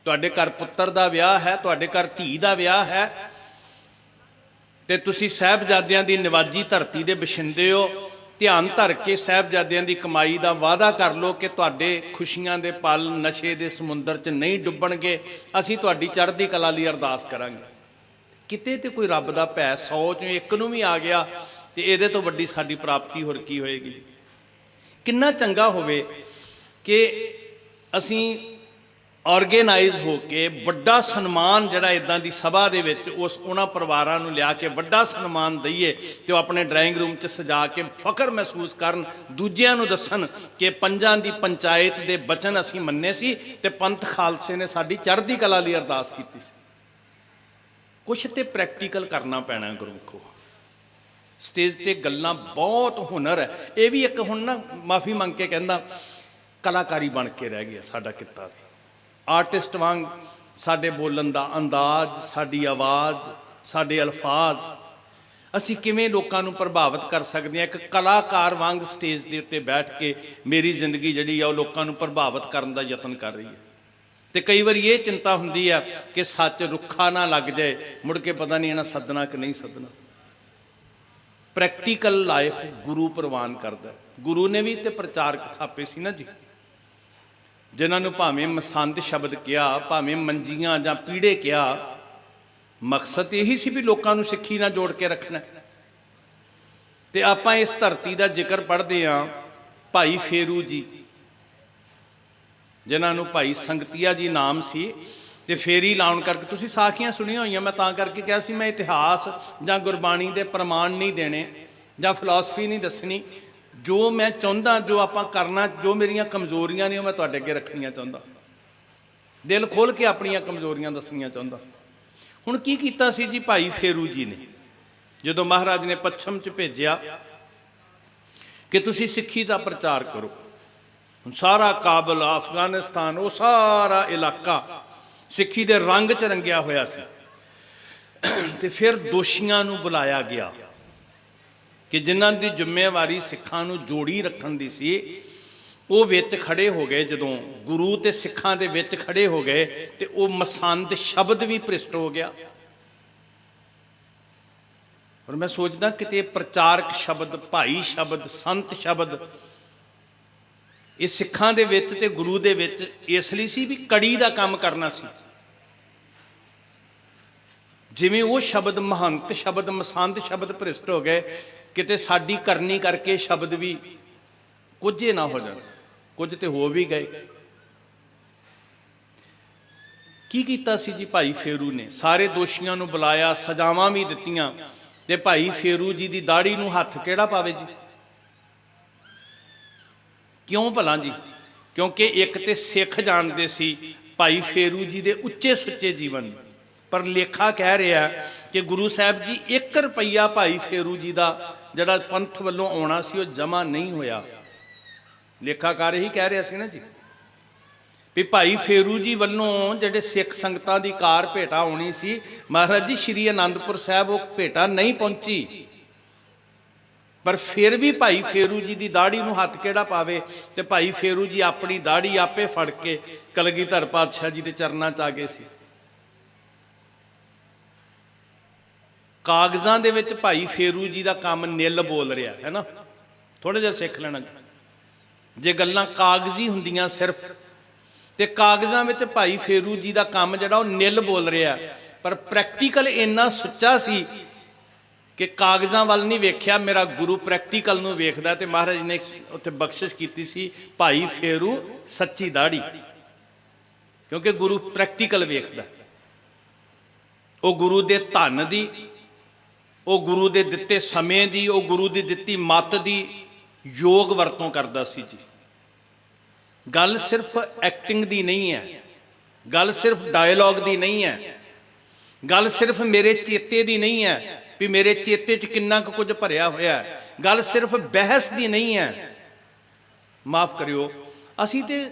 ਤੁਹਾਡੇ ਘਰ ਪੁੱਤਰ ਦਾ ਵਿਆਹ ਹੈ, ਤੁਹਾਡੇ ਘਰ ਧੀ ਦਾ ਵਿਆਹ ਹੈ, ਤੇ ਤੁਸੀਂ ਸਾਹਿਬਜ਼ਾਦਿਆਂ ਦੀ ਨਿਵਾਜੀ ਧਰਤੀ ਦੇ ਬਸ਼ਿੰਦੇ ਹੋ। ਧਿਆਨ ਧਰ ਕੇ ਸਾਹਿਬਜ਼ਾਦਿਆਂ ਦੀ ਕਮਾਈ ਦਾ ਵਾਅਦਾ ਕਰ ਲਓ ਕਿ ਤੁਹਾਡੇ ਖੁਸ਼ੀਆਂ ਦੇ ਪਲ ਨਸ਼ੇ ਦੇ ਸਮੁੰਦਰ 'ਚ ਨਹੀਂ ਡੁੱਬਣਗੇ, ਅਸੀਂ ਤੁਹਾਡੀ ਚੜ੍ਹਦੀ ਕਲਾ ਲਈ ਅਰਦਾਸ ਕਰਾਂਗੇ। ਕਿਤੇ ਤੇ ਕੋਈ ਰੱਬ ਦਾ ਭੈ 100 ਚੋਂ 1 ਨੂੰ ਵੀ ਆ ਗਿਆ ਤੇ ਇਹਦੇ ਤੋਂ ਵੱਡੀ ਸਾਡੀ ਪ੍ਰਾਪਤੀ ਹੋਰ ਕੀ ਹੋਏਗੀ। ਕਿੰਨਾ ਚੰਗਾ ਹੋਵੇ ਕਿ ਅਸੀਂ ਆਰਗੇਨਾਈਜ਼ ਹੋ ਕੇ ਵੱਡਾ ਸਨਮਾਨ ਜਿਹੜਾ ਇਦਾਂ ਦੀ ਸਭਾ ਦੇ ਵਿੱਚ ਉਹਨਾਂ ਪਰਿਵਾਰਾਂ ਨੂੰ ਲਿਆ ਕੇ ਵੱਡਾ ਸਨਮਾਨ ਦਈਏ ਤੇ ਉਹ ਆਪਣੇ ਡਰਾਇੰਗ ਰੂਮ 'ਚ ਸਜਾ ਕੇ ਫਖਰ ਮਹਿਸੂਸ ਕਰਨ, ਦੂਜਿਆਂ ਨੂੰ ਦੱਸਣ ਕਿ 5 ਦੀ ਪੰਚਾਇਤ ਦੇ ਬਚਨ ਅਸੀਂ ਮੰਨੇ ਸੀ ਤੇ ਪੰਥ ਖਾਲਸੇ ਨੇ ਸਾਡੀ ਚੜ੍ਹਦੀ ਕਲਾ ਲਈ ਅਰਦਾਸ ਕੀਤੀ ਸੀ। ਕੁਛ ਤੇ ਪ੍ਰੈਕਟੀਕਲ ਕਰਨਾ ਪੈਣਾ ਗੁਰਮੁਖੋ। ਸਟੇਜ ਤੇ ਗੱਲਾਂ ਬਹੁਤ ਹੁਨਰ ਹੈ, ਇਹ ਵੀ ਇੱਕ ਹੁਣ ਨਾ ਮਾਫੀ ਮੰਗ ਕੇ ਕਹਿੰਦਾ ਕਲਾਕਾਰੀ ਬਣ ਕੇ ਰਹਿ ਗਿਆ ਸਾਡਾ ਕਿੱਤਾ ਵੀ। ਆਰਟਿਸਟ ਵਾਂਗ ਸਾਡੇ ਬੋਲਣ ਦਾ ਅੰਦਾਜ਼, ਸਾਡੀ ਆਵਾਜ਼, ਸਾਡੇ ਅਲਫਾਜ਼, ਅਸੀਂ ਕਿਵੇਂ ਲੋਕਾਂ ਨੂੰ ਪ੍ਰਭਾਵਿਤ ਕਰ ਸਕਦੇ ਹਾਂ। ਇੱਕ ਕਲਾਕਾਰ ਵਾਂਗ ਸਟੇਜ ਦੇ ਉੱਤੇ ਬੈਠ ਕੇ ਮੇਰੀ ਜ਼ਿੰਦਗੀ ਜਿਹੜੀ ਆ ਉਹ ਲੋਕਾਂ ਨੂੰ ਪ੍ਰਭਾਵਿਤ ਕਰਨ ਦਾ ਯਤਨ ਕਰ ਰਹੀ ਹੈ। ਤੇ ਕਈ ਵਾਰੀ ਇਹ ਚਿੰਤਾ ਹੁੰਦੀ ਆ ਕਿ ਸੱਚ ਰੁੱਖਾ ਨਾ ਲੱਗ ਜਾਏ, ਮੁੜ ਕੇ ਪਤਾ ਨਹੀਂ ਇਹਨਾਂ ਸੱਦਣਾ ਕਿ ਨਹੀਂ ਸੱਦਣਾ। ਪ੍ਰੈਕਟੀਕਲ ਲਾਈਫ ਗੁਰੂ ਪ੍ਰਵਾਨ ਕਰਦਾ। ਗੁਰੂ ਨੇ ਵੀ ਤੇ ਪ੍ਰਚਾਰਕ ਥਾਪੇ ਸੀ ਨਾ ਜੀ, ਜਿਨ੍ਹਾਂ ਨੂੰ ਭਾਵੇਂ ਮਸੰਦ ਸ਼ਬਦ ਕਿਹਾ, ਭਾਵੇਂ ਮੰਜੀਆਂ ਜਾਂ ਪੀੜੇ ਕਿਹਾ, ਮਕਸਦ ਇਹੀ ਸੀ ਵੀ ਲੋਕਾਂ ਨੂੰ ਸਿੱਖੀ ਨਾਲ ਜੋੜ ਕੇ ਰੱਖਣਾ। ਤੇ ਆਪਾਂ ਇਸ ਧਰਤੀ ਦਾ ਜ਼ਿਕਰ ਪੜ੍ਹਦੇ ਹਾਂ, ਭਾਈ ਫੇਰੂ ਜੀ, ਜਿਨ੍ਹਾਂ ਨੂੰ ਭਾਈ ਸੰਗਤੀਆ ਜੀ ਨਾਮ ਸੀ। ਤੇ ਫੇਰੀ ਲਾਉਣ ਕਰਕੇ ਤੁਸੀਂ ਸਾਖੀਆਂ ਸੁਣੀਆਂ ਹੋਈਆਂ, ਮੈਂ ਤਾਂ ਕਰਕੇ ਕਿਹਾ ਸੀ ਮੈਂ ਇਤਿਹਾਸ ਜਾਂ ਗੁਰਬਾਣੀ ਦੇ ਪ੍ਰਮਾਣ ਨਹੀਂ ਦੇਣੇ ਜਾਂ ਫਿਲਾਸਫੀ ਨਹੀਂ ਦੱਸਣੀ। ਜੋ ਮੈਂ ਚਾਹੁੰਦਾ, ਜੋ ਆਪਾਂ ਕਰਨਾ, ਜੋ ਮੇਰੀਆਂ ਕਮਜ਼ੋਰੀਆਂ ਨੇ ਉਹ ਮੈਂ ਤੁਹਾਡੇ ਅੱਗੇ ਰੱਖਣੀਆਂ ਚਾਹੁੰਦਾ, ਦਿਲ ਖੋਲ੍ਹ ਕੇ ਆਪਣੀਆਂ ਕਮਜ਼ੋਰੀਆਂ ਦੱਸਣੀਆਂ ਚਾਹੁੰਦਾ। ਹੁਣ ਕੀ ਕੀਤਾ ਸੀ ਜੀ ਭਾਈ ਫੇਰੂ ਜੀ ਨੇ, ਜਦੋਂ ਮਹਾਰਾਜ ਨੇ ਪੱਛਮ 'ਚ ਭੇਜਿਆ ਕਿ ਤੁਸੀਂ ਸਿੱਖੀ ਦਾ ਪ੍ਰਚਾਰ ਕਰੋ। ਹੁਣ ਸਾਰਾ ਕਾਬਲ, ਅਫਗਾਨਿਸਤਾਨ, ਉਹ ਸਾਰਾ ਇਲਾਕਾ ਸਿੱਖੀ ਦੇ ਰੰਗ 'ਚ ਰੰਗਿਆ ਹੋਇਆ ਸੀ। ਤੇ ਫਿਰ ਦੋਸ਼ੀਆਂ ਨੂੰ ਬੁਲਾਇਆ ਗਿਆ ਕਿ ਜਿਨ੍ਹਾਂ ਦੀ ਜ਼ਿੰਮੇਵਾਰੀ ਸਿੱਖਾਂ ਨੂੰ ਜੋੜੀ ਰੱਖਣ ਦੀ ਸੀ, ਉਹ ਵਿੱਚ ਖੜੇ ਹੋ ਗਏ। ਜਦੋਂ ਗੁਰੂ ਤੇ ਸਿੱਖਾਂ ਦੇ ਵਿੱਚ ਖੜੇ ਹੋ ਗਏ ਤੇ ਉਹ ਮਸੰਦ ਸ਼ਬਦ ਵੀ ਭ੍ਰਿਸ਼ਟ ਹੋ ਗਿਆ। ਔਰ ਮੈਂ ਸੋਚਦਾ ਕਿਤੇ ਪ੍ਰਚਾਰਕ ਸ਼ਬਦ, ਭਾਈ ਸ਼ਬਦ, ਸੰਤ ਸ਼ਬਦ ਇਹ ਸਿੱਖਾਂ ਦੇ ਵਿੱਚ ਤੇ ਗੁਰੂ ਦੇ ਵਿੱਚ ਇਸ ਲਈ ਸੀ ਵੀ ਕੜੀ ਦਾ ਕੰਮ ਕਰਨਾ ਸੀ। ਜਿਵੇਂ ਉਹ ਸ਼ਬਦ ਮਹੰਤ ਸ਼ਬਦ, ਮਸੰਦ ਸ਼ਬਦ ਭ੍ਰਿਸ਼ਟ ਹੋ ਗਏ, ਕਿਤੇ ਸਾਡੀ ਕਰਨੀ ਕਰਕੇ ਸ਼ਬਦ ਵੀ ਕੁਝੇ ਨਾ ਹੋ ਜਾਣ। ਕੁਝ ਤੇ ਹੋ ਵੀ ਗਏ। ਕੀ ਕੀਤਾ ਸੀ ਜੀ ਭਾਈ ਫੇਰੂ ਨੇ? ਸਾਰੇ ਦੋਸ਼ੀਆਂ ਨੂੰ ਬੁਲਾਇਆ, ਸਜ਼ਾਵਾਂ ਵੀ ਦਿੱਤੀਆਂ। ਤੇ ਭਾਈ ਫੇਰੂ ਜੀ ਦੀ ਦਾੜੀ ਨੂੰ ਹੱਥ ਕਿਹੜਾ ਪਾਵੇ ਜੀ? ਕਿਉਂ ਭਲਾ ਜੀ? ਕਿਉਂਕਿ ਇੱਕ ਤੇ ਸਿੱਖ ਜਾਣਦੇ ਸੀ ਭਾਈ ਫੇਰੂ ਜੀ ਦੇ ਉੱਚੇ ਸੁੱਚੇ ਜੀਵਨ, ਪਰ ਲੇਖਾ ਕਹਿ ਰਿਹਾ ਕਿ ਗੁਰੂ ਸਾਹਿਬ ਜੀ 1 ਰੁਪਈਆ ਭਾਈ ਫੇਰੂ ਜੀ ਦਾ ਜਿਹੜਾ ਪੰਥ ਵੱਲੋਂ ਆਉਣਾ ਸੀ ਉਹ ਜਮ੍ਹਾਂ ਨਹੀਂ ਹੋਇਆ। ਲੇਖਾਕਾਰ ਇਹੀ ਕਹਿ ਰਿਹਾ ਸੀ ਨਾ ਜੀ ਵੀ ਭਾਈ ਫੇਰੂ ਜੀ ਵੱਲੋਂ ਜਿਹੜੇ ਸਿੱਖ ਸੰਗਤਾਂ ਦੀ ਕਾਰ ਭੇਟਾ ਆਉਣੀ ਸੀ, ਮਹਾਰਾਜ ਜੀ ਸ਼੍ਰੀ ਅਨੰਦਪੁਰ ਸਾਹਿਬ ਉਹ ਭੇਟਾ ਨਹੀਂ ਪਹੁੰਚੀ। ਪਰ ਫਿਰ ਵੀ ਭਾਈ ਫੇਰੂ ਜੀ ਦੀ ਦਾੜੀ ਨੂੰ ਹੱਥ ਕਿਹੜਾ ਪਾਵੇ? ਤੇ ਭਾਈ ਫੇਰੂ ਜੀ ਆਪਣੀ ਦਾੜੀ ਆਪੇ ਫੜ ਕੇ ਕਲਗੀਧਰ ਪਾਤਸ਼ਾਹ ਜੀ ਦੇ ਚਰਨਾਂ 'ਚ ਆ ਗਏ ਸੀ। ਕਾਗਜ਼ਾਂ ਦੇ ਵਿੱਚ ਭਾਈ ਫੇਰੂ ਜੀ ਦਾ ਕੰਮ ਨਿੱਲ ਬੋਲ ਰਿਹਾ ਹੈ ਨਾ, ਥੋੜਾ ਜਿਹਾ ਸਿੱਖ ਲੈਣਾ। ਜੇ ਗੱਲਾਂ ਕਾਗਜ਼ੀ ਹੁੰਦੀਆਂ ਸਿਰਫ, ਤੇ ਕਾਗਜ਼ਾਂ ਵਿੱਚ ਭਾਈ ਫੇਰੂ ਜੀ ਦਾ ਕੰਮ ਜਿਹੜਾ ਉਹ ਨਿੱਲ ਬੋਲ ਰਿਹਾ, ਪਰ ਪ੍ਰੈਕਟੀਕਲ ਇੰਨਾ ਸੁੱਚਾ ਸੀ ਕਿ ਕਾਗਜ਼ਾਂ ਵੱਲ ਨਹੀਂ ਵੇਖਿਆ। ਮੇਰਾ ਗੁਰੂ ਪ੍ਰੈਕਟੀਕਲ ਨੂੰ ਵੇਖਦਾ। ਤੇ ਮਹਾਰਾਜ ਨੇ ਉੱਥੇ ਬਖਸ਼ਿਸ਼ ਕੀਤੀ ਸੀ, ਭਾਈ ਫੇਰੂ ਸੱਚੀ ਦਾੜੀ, ਕਿਉਂਕਿ ਗੁਰੂ ਪ੍ਰੈਕਟੀਕਲ ਵੇਖਦਾ। ਉਹ ਗੁਰੂ ਦੇ ਧਨ ਦੀ, ਉਹ ਗੁਰੂ ਦੇ ਦਿੱਤੇ ਸਮੇਂ ਦੀ, ਉਹ ਗੁਰੂ ਦੀ ਦਿੱਤੀ ਮੱਤ ਦੀ ਯੋਗ ਵਰਤੋਂ ਕਰਦਾ ਸੀ ਜੀ। ਗੱਲ ਸਿਰਫ ਐਕਟਿੰਗ ਦੀ ਨਹੀਂ ਹੈ, ਗੱਲ ਸਿਰਫ ਡਾਇਲੌਗ ਦੀ ਨਹੀਂ ਹੈ, ਗੱਲ ਸਿਰਫ ਮੇਰੇ ਚੇਤੇ ਦੀ ਨਹੀਂ ਹੈ ਵੀ ਮੇਰੇ ਚੇਤੇ 'ਚ ਕਿੰਨਾ ਕੁ ਕੁਝ ਭਰਿਆ ਹੋਇਆ ਹੈ, ਗੱਲ ਸਿਰਫ ਬਹਿਸ ਦੀ ਨਹੀਂ ਹੈ। ਮਾਫ ਕਰਿਓ, ਅਸੀਂ ਤੇ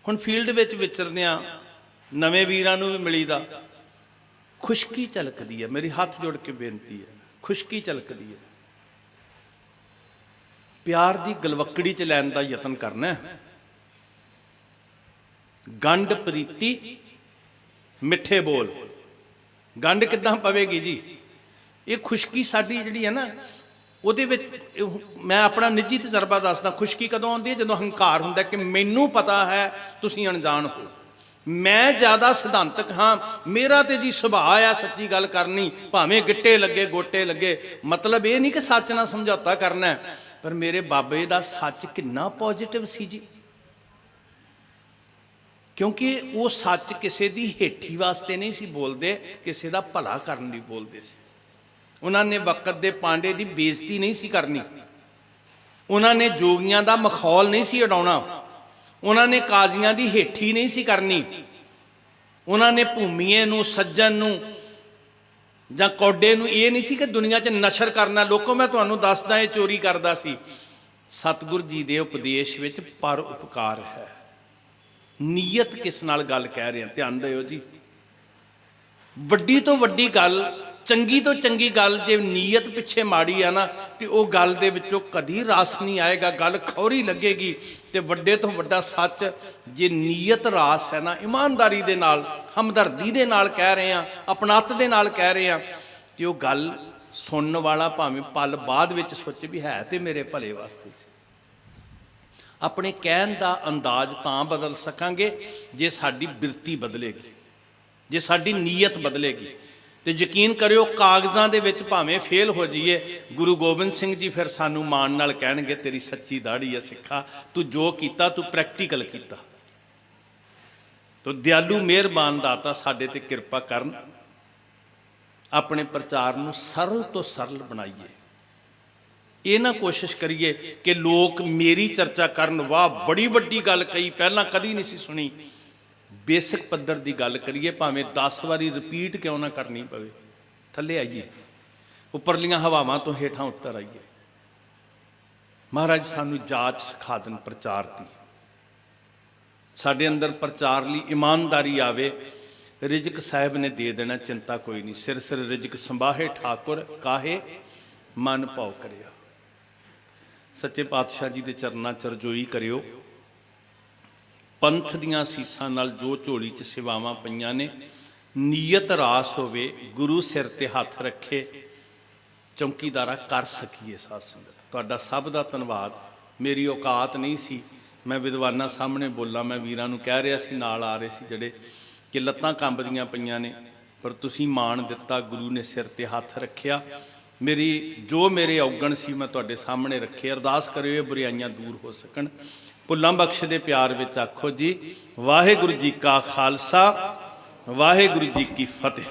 ਹੁਣ ਫੀਲਡ ਵਿੱਚ ਵਿਚਰਦੇ ਹਾਂ, ਨਵੇਂ ਵੀਰਾਂ ਨੂੰ ਵੀ ਮਿਲੀਦਾ, ਖੁਸ਼ਕੀ ਝਲਕਦੀ ਹੈ। ਮੇਰੀ ਹੱਥ ਜੋੜ ਕੇ ਬੇਨਤੀ ਹੈ, ਖੁਸ਼ਕੀ ਝਲਕਦੀ ਹੈ। ਪਿਆਰ ਦੀ ਗਲਵੱਕੜੀ 'ਚ ਲੈਣ ਦਾ ਯਤਨ ਕਰਨਾ। ਗੰਢ ਪ੍ਰੀਤੀ ਮਿੱਠੇ ਬੋਲ, ਗੰਢ ਕਿੱਦਾਂ ਪਵੇਗੀ ਜੀ? ਇਹ ਖੁਸ਼ਕੀ ਸਾਡੀ ਜਿਹੜੀ ਹੈ ਨਾ, ਉਹਦੇ ਵਿੱਚ ਮੈਂ ਆਪਣਾ ਨਿੱਜੀ ਤਜਰਬਾ ਦੱਸਦਾ। ਖੁਸ਼ਕੀ ਕਦੋਂ ਆਉਂਦੀ ਹੈ? ਜਦੋਂ ਹੰਕਾਰ ਹੁੰਦਾ ਕਿ ਮੈਨੂੰ ਪਤਾ ਹੈ ਤੁਸੀਂ ਅਣਜਾਣ ਹੋ, ਮੈਂ ਜ਼ਿਆਦਾ ਸਿਧਾਂਤਕ ਹਾਂ, ਮੇਰਾ ਤੇ ਜੀ ਸੁਭਾਅ ਆ ਸੱਚੀ ਗੱਲ ਕਰਨੀ, ਭਾਵੇਂ ਗਿੱਟੇ ਲੱਗੇ ਗੋਟੇ ਲੱਗੇ। ਮਤਲਬ ਇਹ ਨਹੀਂ ਕਿ ਸੱਚ ਨਾਲ ਸਮਝੌਤਾ ਕਰਨਾ, ਪਰ ਮੇਰੇ ਬਾਬੇ ਦਾ ਸੱਚ ਕਿੰਨਾ ਪੋਜ਼ਿਟਿਵ ਸੀ ਜੀ, ਕਿਉਂਕਿ ਉਹ ਸੱਚ ਕਿਸੇ ਦੀ ਹੇਠੀ ਵਾਸਤੇ ਨਹੀਂ ਸੀ ਬੋਲਦੇ, ਕਿਸੇ ਦਾ ਭਲਾ ਕਰਨ ਲਈ ਬੋਲਦੇ ਸੀ। ਉਹਨਾਂ ਨੇ ਵਕਤ ਦੇ ਪਾਂਡੇ ਦੀ ਬੇਇੱਜ਼ਤੀ ਨਹੀਂ ਸੀ ਕਰਨੀ, ਉਹਨਾਂ ਨੇ ਜੋਗੀਆਂ ਦਾ ਮਖੌਲ ਨਹੀਂ ਸੀ ਉਡਾਉਣਾ, ਉਹਨਾਂ ਨੇ ਕਾਜ਼ੀਆਂ ਦੀ ਹੇਠੀ ਨਹੀਂ ਸੀ ਕਰਨੀ, ਉਹਨਾਂ ਨੇ ਭੂਮੀਏ ਨੂੰ, ਸੱਜਣ ਨੂੰ ਜਾਂ ਕੌਡੇ ਨੂੰ ਇਹ ਨਹੀਂ ਸੀ ਕਿ ਦੁਨੀਆ 'ਚ ਨਸ਼ਰ ਕਰਨਾ। ਲੋਕੋ ਮੈਂ ਤੁਹਾਨੂੰ ਦੱਸਦਾ, ਇਹ ਚੋਰੀ ਕਰਦਾ ਸੀ। ਸਤਿਗੁਰ ਜੀ ਦੇ ਉਪਦੇਸ਼ ਵਿੱਚ ਪਰ ਉਪਕਾਰ ਹੈ। ਨੀਅਤ ਕਿਸ ਨਾਲ ਗੱਲ ਕਹਿ ਰਹੇ ਹਾਂ, ਧਿਆਨ ਦਿਓ ਜੀ। ਵੱਡੀ ਤੋਂ ਵੱਡੀ ਗੱਲ, ਚੰਗੀ ਤੋਂ ਚੰਗੀ ਗੱਲ ਜੇ ਨੀਅਤ ਪਿੱਛੇ ਮਾੜੀ ਆ ਨਾ ਤੇ ਉਹ ਗੱਲ ਦੇ ਵਿੱਚੋਂ ਕਦੀ ਰਸ ਨਹੀਂ ਆਏਗਾ, ਗੱਲ ਖੌਰੀ ਲੱਗੇਗੀ। ਤੇ ਵੱਡੇ ਤੋਂ ਵੱਡਾ ਸੱਚ ਜੇ ਨੀਅਤ ਰਾਸ ਹੈ ਨਾ, ਇਮਾਨਦਾਰੀ ਦੇ ਨਾਲ, ਹਮਦਰਦੀ ਦੇ ਨਾਲ ਕਹਿ ਰਹੇ ਆ, ਆਪਣੱਤ ਦੇ ਨਾਲ ਕਹਿ ਰਹੇ ਆ, ਤੇ ਉਹ ਗੱਲ ਸੁਣਨ ਵਾਲਾ ਭਾਵੇਂ ਪਲ ਬਾਅਦ ਵਿੱਚ ਸੋਚੇ ਵੀ ਹੈ ਤੇ ਮੇਰੇ ਭਲੇ ਵਾਸਤੇ ਸੀ। ਆਪਣੇ ਕਹਿਣ ਦਾ ਅੰਦਾਜ਼ ਤਾਂ ਬਦਲ ਸਕਾਂਗੇ ਜੇ ਸਾਡੀ ਬਿਰਤੀ ਬਦਲੇਗੀ, ਜੇ ਸਾਡੀ ਨੀਅਤ ਬਦਲੇਗੀ। ਤੇ ਯਕੀਨ ਕਰਿਓ ਕਾਗਜ਼ਾਂ ਦੇ ਵਿੱਚ ਭਾਵੇਂ ਫੇਲ ਹੋ ਜਾਈਏ, ਗੁਰੂ ਗੋਬਿੰਦ ਸਿੰਘ ਜੀ ਫਿਰ ਸਾਨੂੰ ਮਾਣ ਨਾਲ ਕਹਿਣਗੇ ਤੇਰੀ ਸੱਚੀ ਦਾੜੀ ਹੈ ਸਿੱਖਾ, ਤੂੰ ਜੋ ਕੀਤਾ ਤੂੰ ਪ੍ਰੈਕਟੀਕਲ ਕੀਤਾ। ਤੋ ਦਿਆਲੂ ਮਿਹਰਬਾਨ ਦਾਤਾ ਸਾਡੇ ਤੇ ਕਿਰਪਾ ਕਰਨ, ਆਪਣੇ ਪ੍ਰਚਾਰ ਨੂੰ ਸਰਲ ਤੋਂ ਸਰਲ ਬਣਾਈਏ। ਇਹ ਨਾ ਕੋਸ਼ਿਸ਼ ਕਰੀਏ ਕਿ ਲੋਕ ਮੇਰੀ ਚਰਚਾ ਕਰਨ, ਵਾਹ ਬੜੀ ਵੱਡੀ ਗੱਲ ਕਹੀ, ਪਹਿਲਾਂ ਕਦੀ ਨਹੀਂ ਸੀ ਸੁਣੀ। ਬੇਸਿਕ ਪੱਧਰ ਦੀ ਗੱਲ ਕਰੀਏ, ਭਾਵੇਂ 10 ਵਾਰੀ ਰਿਪੀਟ ਕਿਉਂ ਨਾ ਕਰਨੀ ਪਵੇ। ਥੱਲੇ ਆਈਏ, ਉੱਪਰਲੀਆਂ ਹਵਾਵਾਂ ਤੋਂ ਹੇਠਾਂ ਉੱਤਰ ਆਈਏ। ਮਹਾਰਾਜ ਸਾਨੂੰ ਜਾਚ ਸਿਖਾ ਦੇਣ ਪ੍ਰਚਾਰ ਦੀ, ਸਾਡੇ ਅੰਦਰ ਪ੍ਰਚਾਰ ਲਈ ਇਮਾਨਦਾਰੀ ਆਵੇ। ਰਿਜ਼ਕ ਸਾਹਿਬ ਨੇ ਦੇ ਦੇਣਾ, ਚਿੰਤਾ ਕੋਈ ਨਹੀਂ। ਸਿਰ ਸਿਰ ਰਿਜ਼ਕ ਸੰਭਾਹੇ ਠਾਕੁਰ, ਕਾਹੇ ਮਨ ਭਾਉ ਕਰਿਆ। ਸੱਚੇ ਪਾਤਸ਼ਾਹ ਜੀ ਦੇ ਚਰਨਾਂ 'ਚ ਰਜੋਈ ਕਰਿਓ। ਪੰਥ ਦੀਆਂ ਸੀਸਾਂ ਨਾਲ ਜੋ ਝੋਲੀ 'ਚ ਸੇਵਾਵਾਂ ਪਈਆਂ ਨੇ, ਨੀਅਤ ਰਾਸ ਹੋਵੇ, ਗੁਰੂ ਸਿਰ ਤੇ ਹੱਥ ਰੱਖੇ, ਚੌਂਕੀਦਾਰਾ ਕਰ ਸਕੀਏ। ਸਾਧ ਸੰਗਤ ਤੁਹਾਡਾ ਸਭ ਦਾ ਧੰਨਵਾਦ। ਮੇਰੀ ਔਕਾਤ ਨਹੀਂ ਸੀ ਮੈਂ ਵਿਦਵਾਨਾਂ ਸਾਹਮਣੇ ਬੋਲਾਂ। ਮੈਂ ਵੀਰਾਂ ਨੂੰ ਕਹਿ ਰਿਹਾ ਸੀ, ਨਾਲ ਆ ਰਹੇ ਸੀ ਜਿਹੜੇ, ਕਿ ਲੱਤਾਂ ਕੰਬਦੀਆਂ ਪਈਆਂ ਨੇ, ਪਰ ਤੁਸੀਂ ਮਾਣ ਦਿੱਤਾ, ਗੁਰੂ ਨੇ ਸਿਰ ਤੇ ਹੱਥ ਰੱਖਿਆ। ਜੋ ਮੇਰੇ ਔਗਣ ਸੀ ਮੈਂ ਤੁਹਾਡੇ ਸਾਹਮਣੇ ਰੱਖੇ। ਅਰਦਾਸ ਕਰਿਓ ਇਹ ਬੁਰਾਈਆਂ ਦੂਰ ਹੋ ਸਕਣ। ਭੁੱਲਾਂ ਬਖਸ਼ ਦੇ ਪਿਆਰ ਵਿੱਚ ਆਖੋ ਜੀ, ਵਾਹਿਗੁਰੂ ਜੀ ਕਾ ਖਾਲਸਾ, ਵਾਹਿਗੁਰੂ ਜੀ ਕੀ ਫਤਿਹ।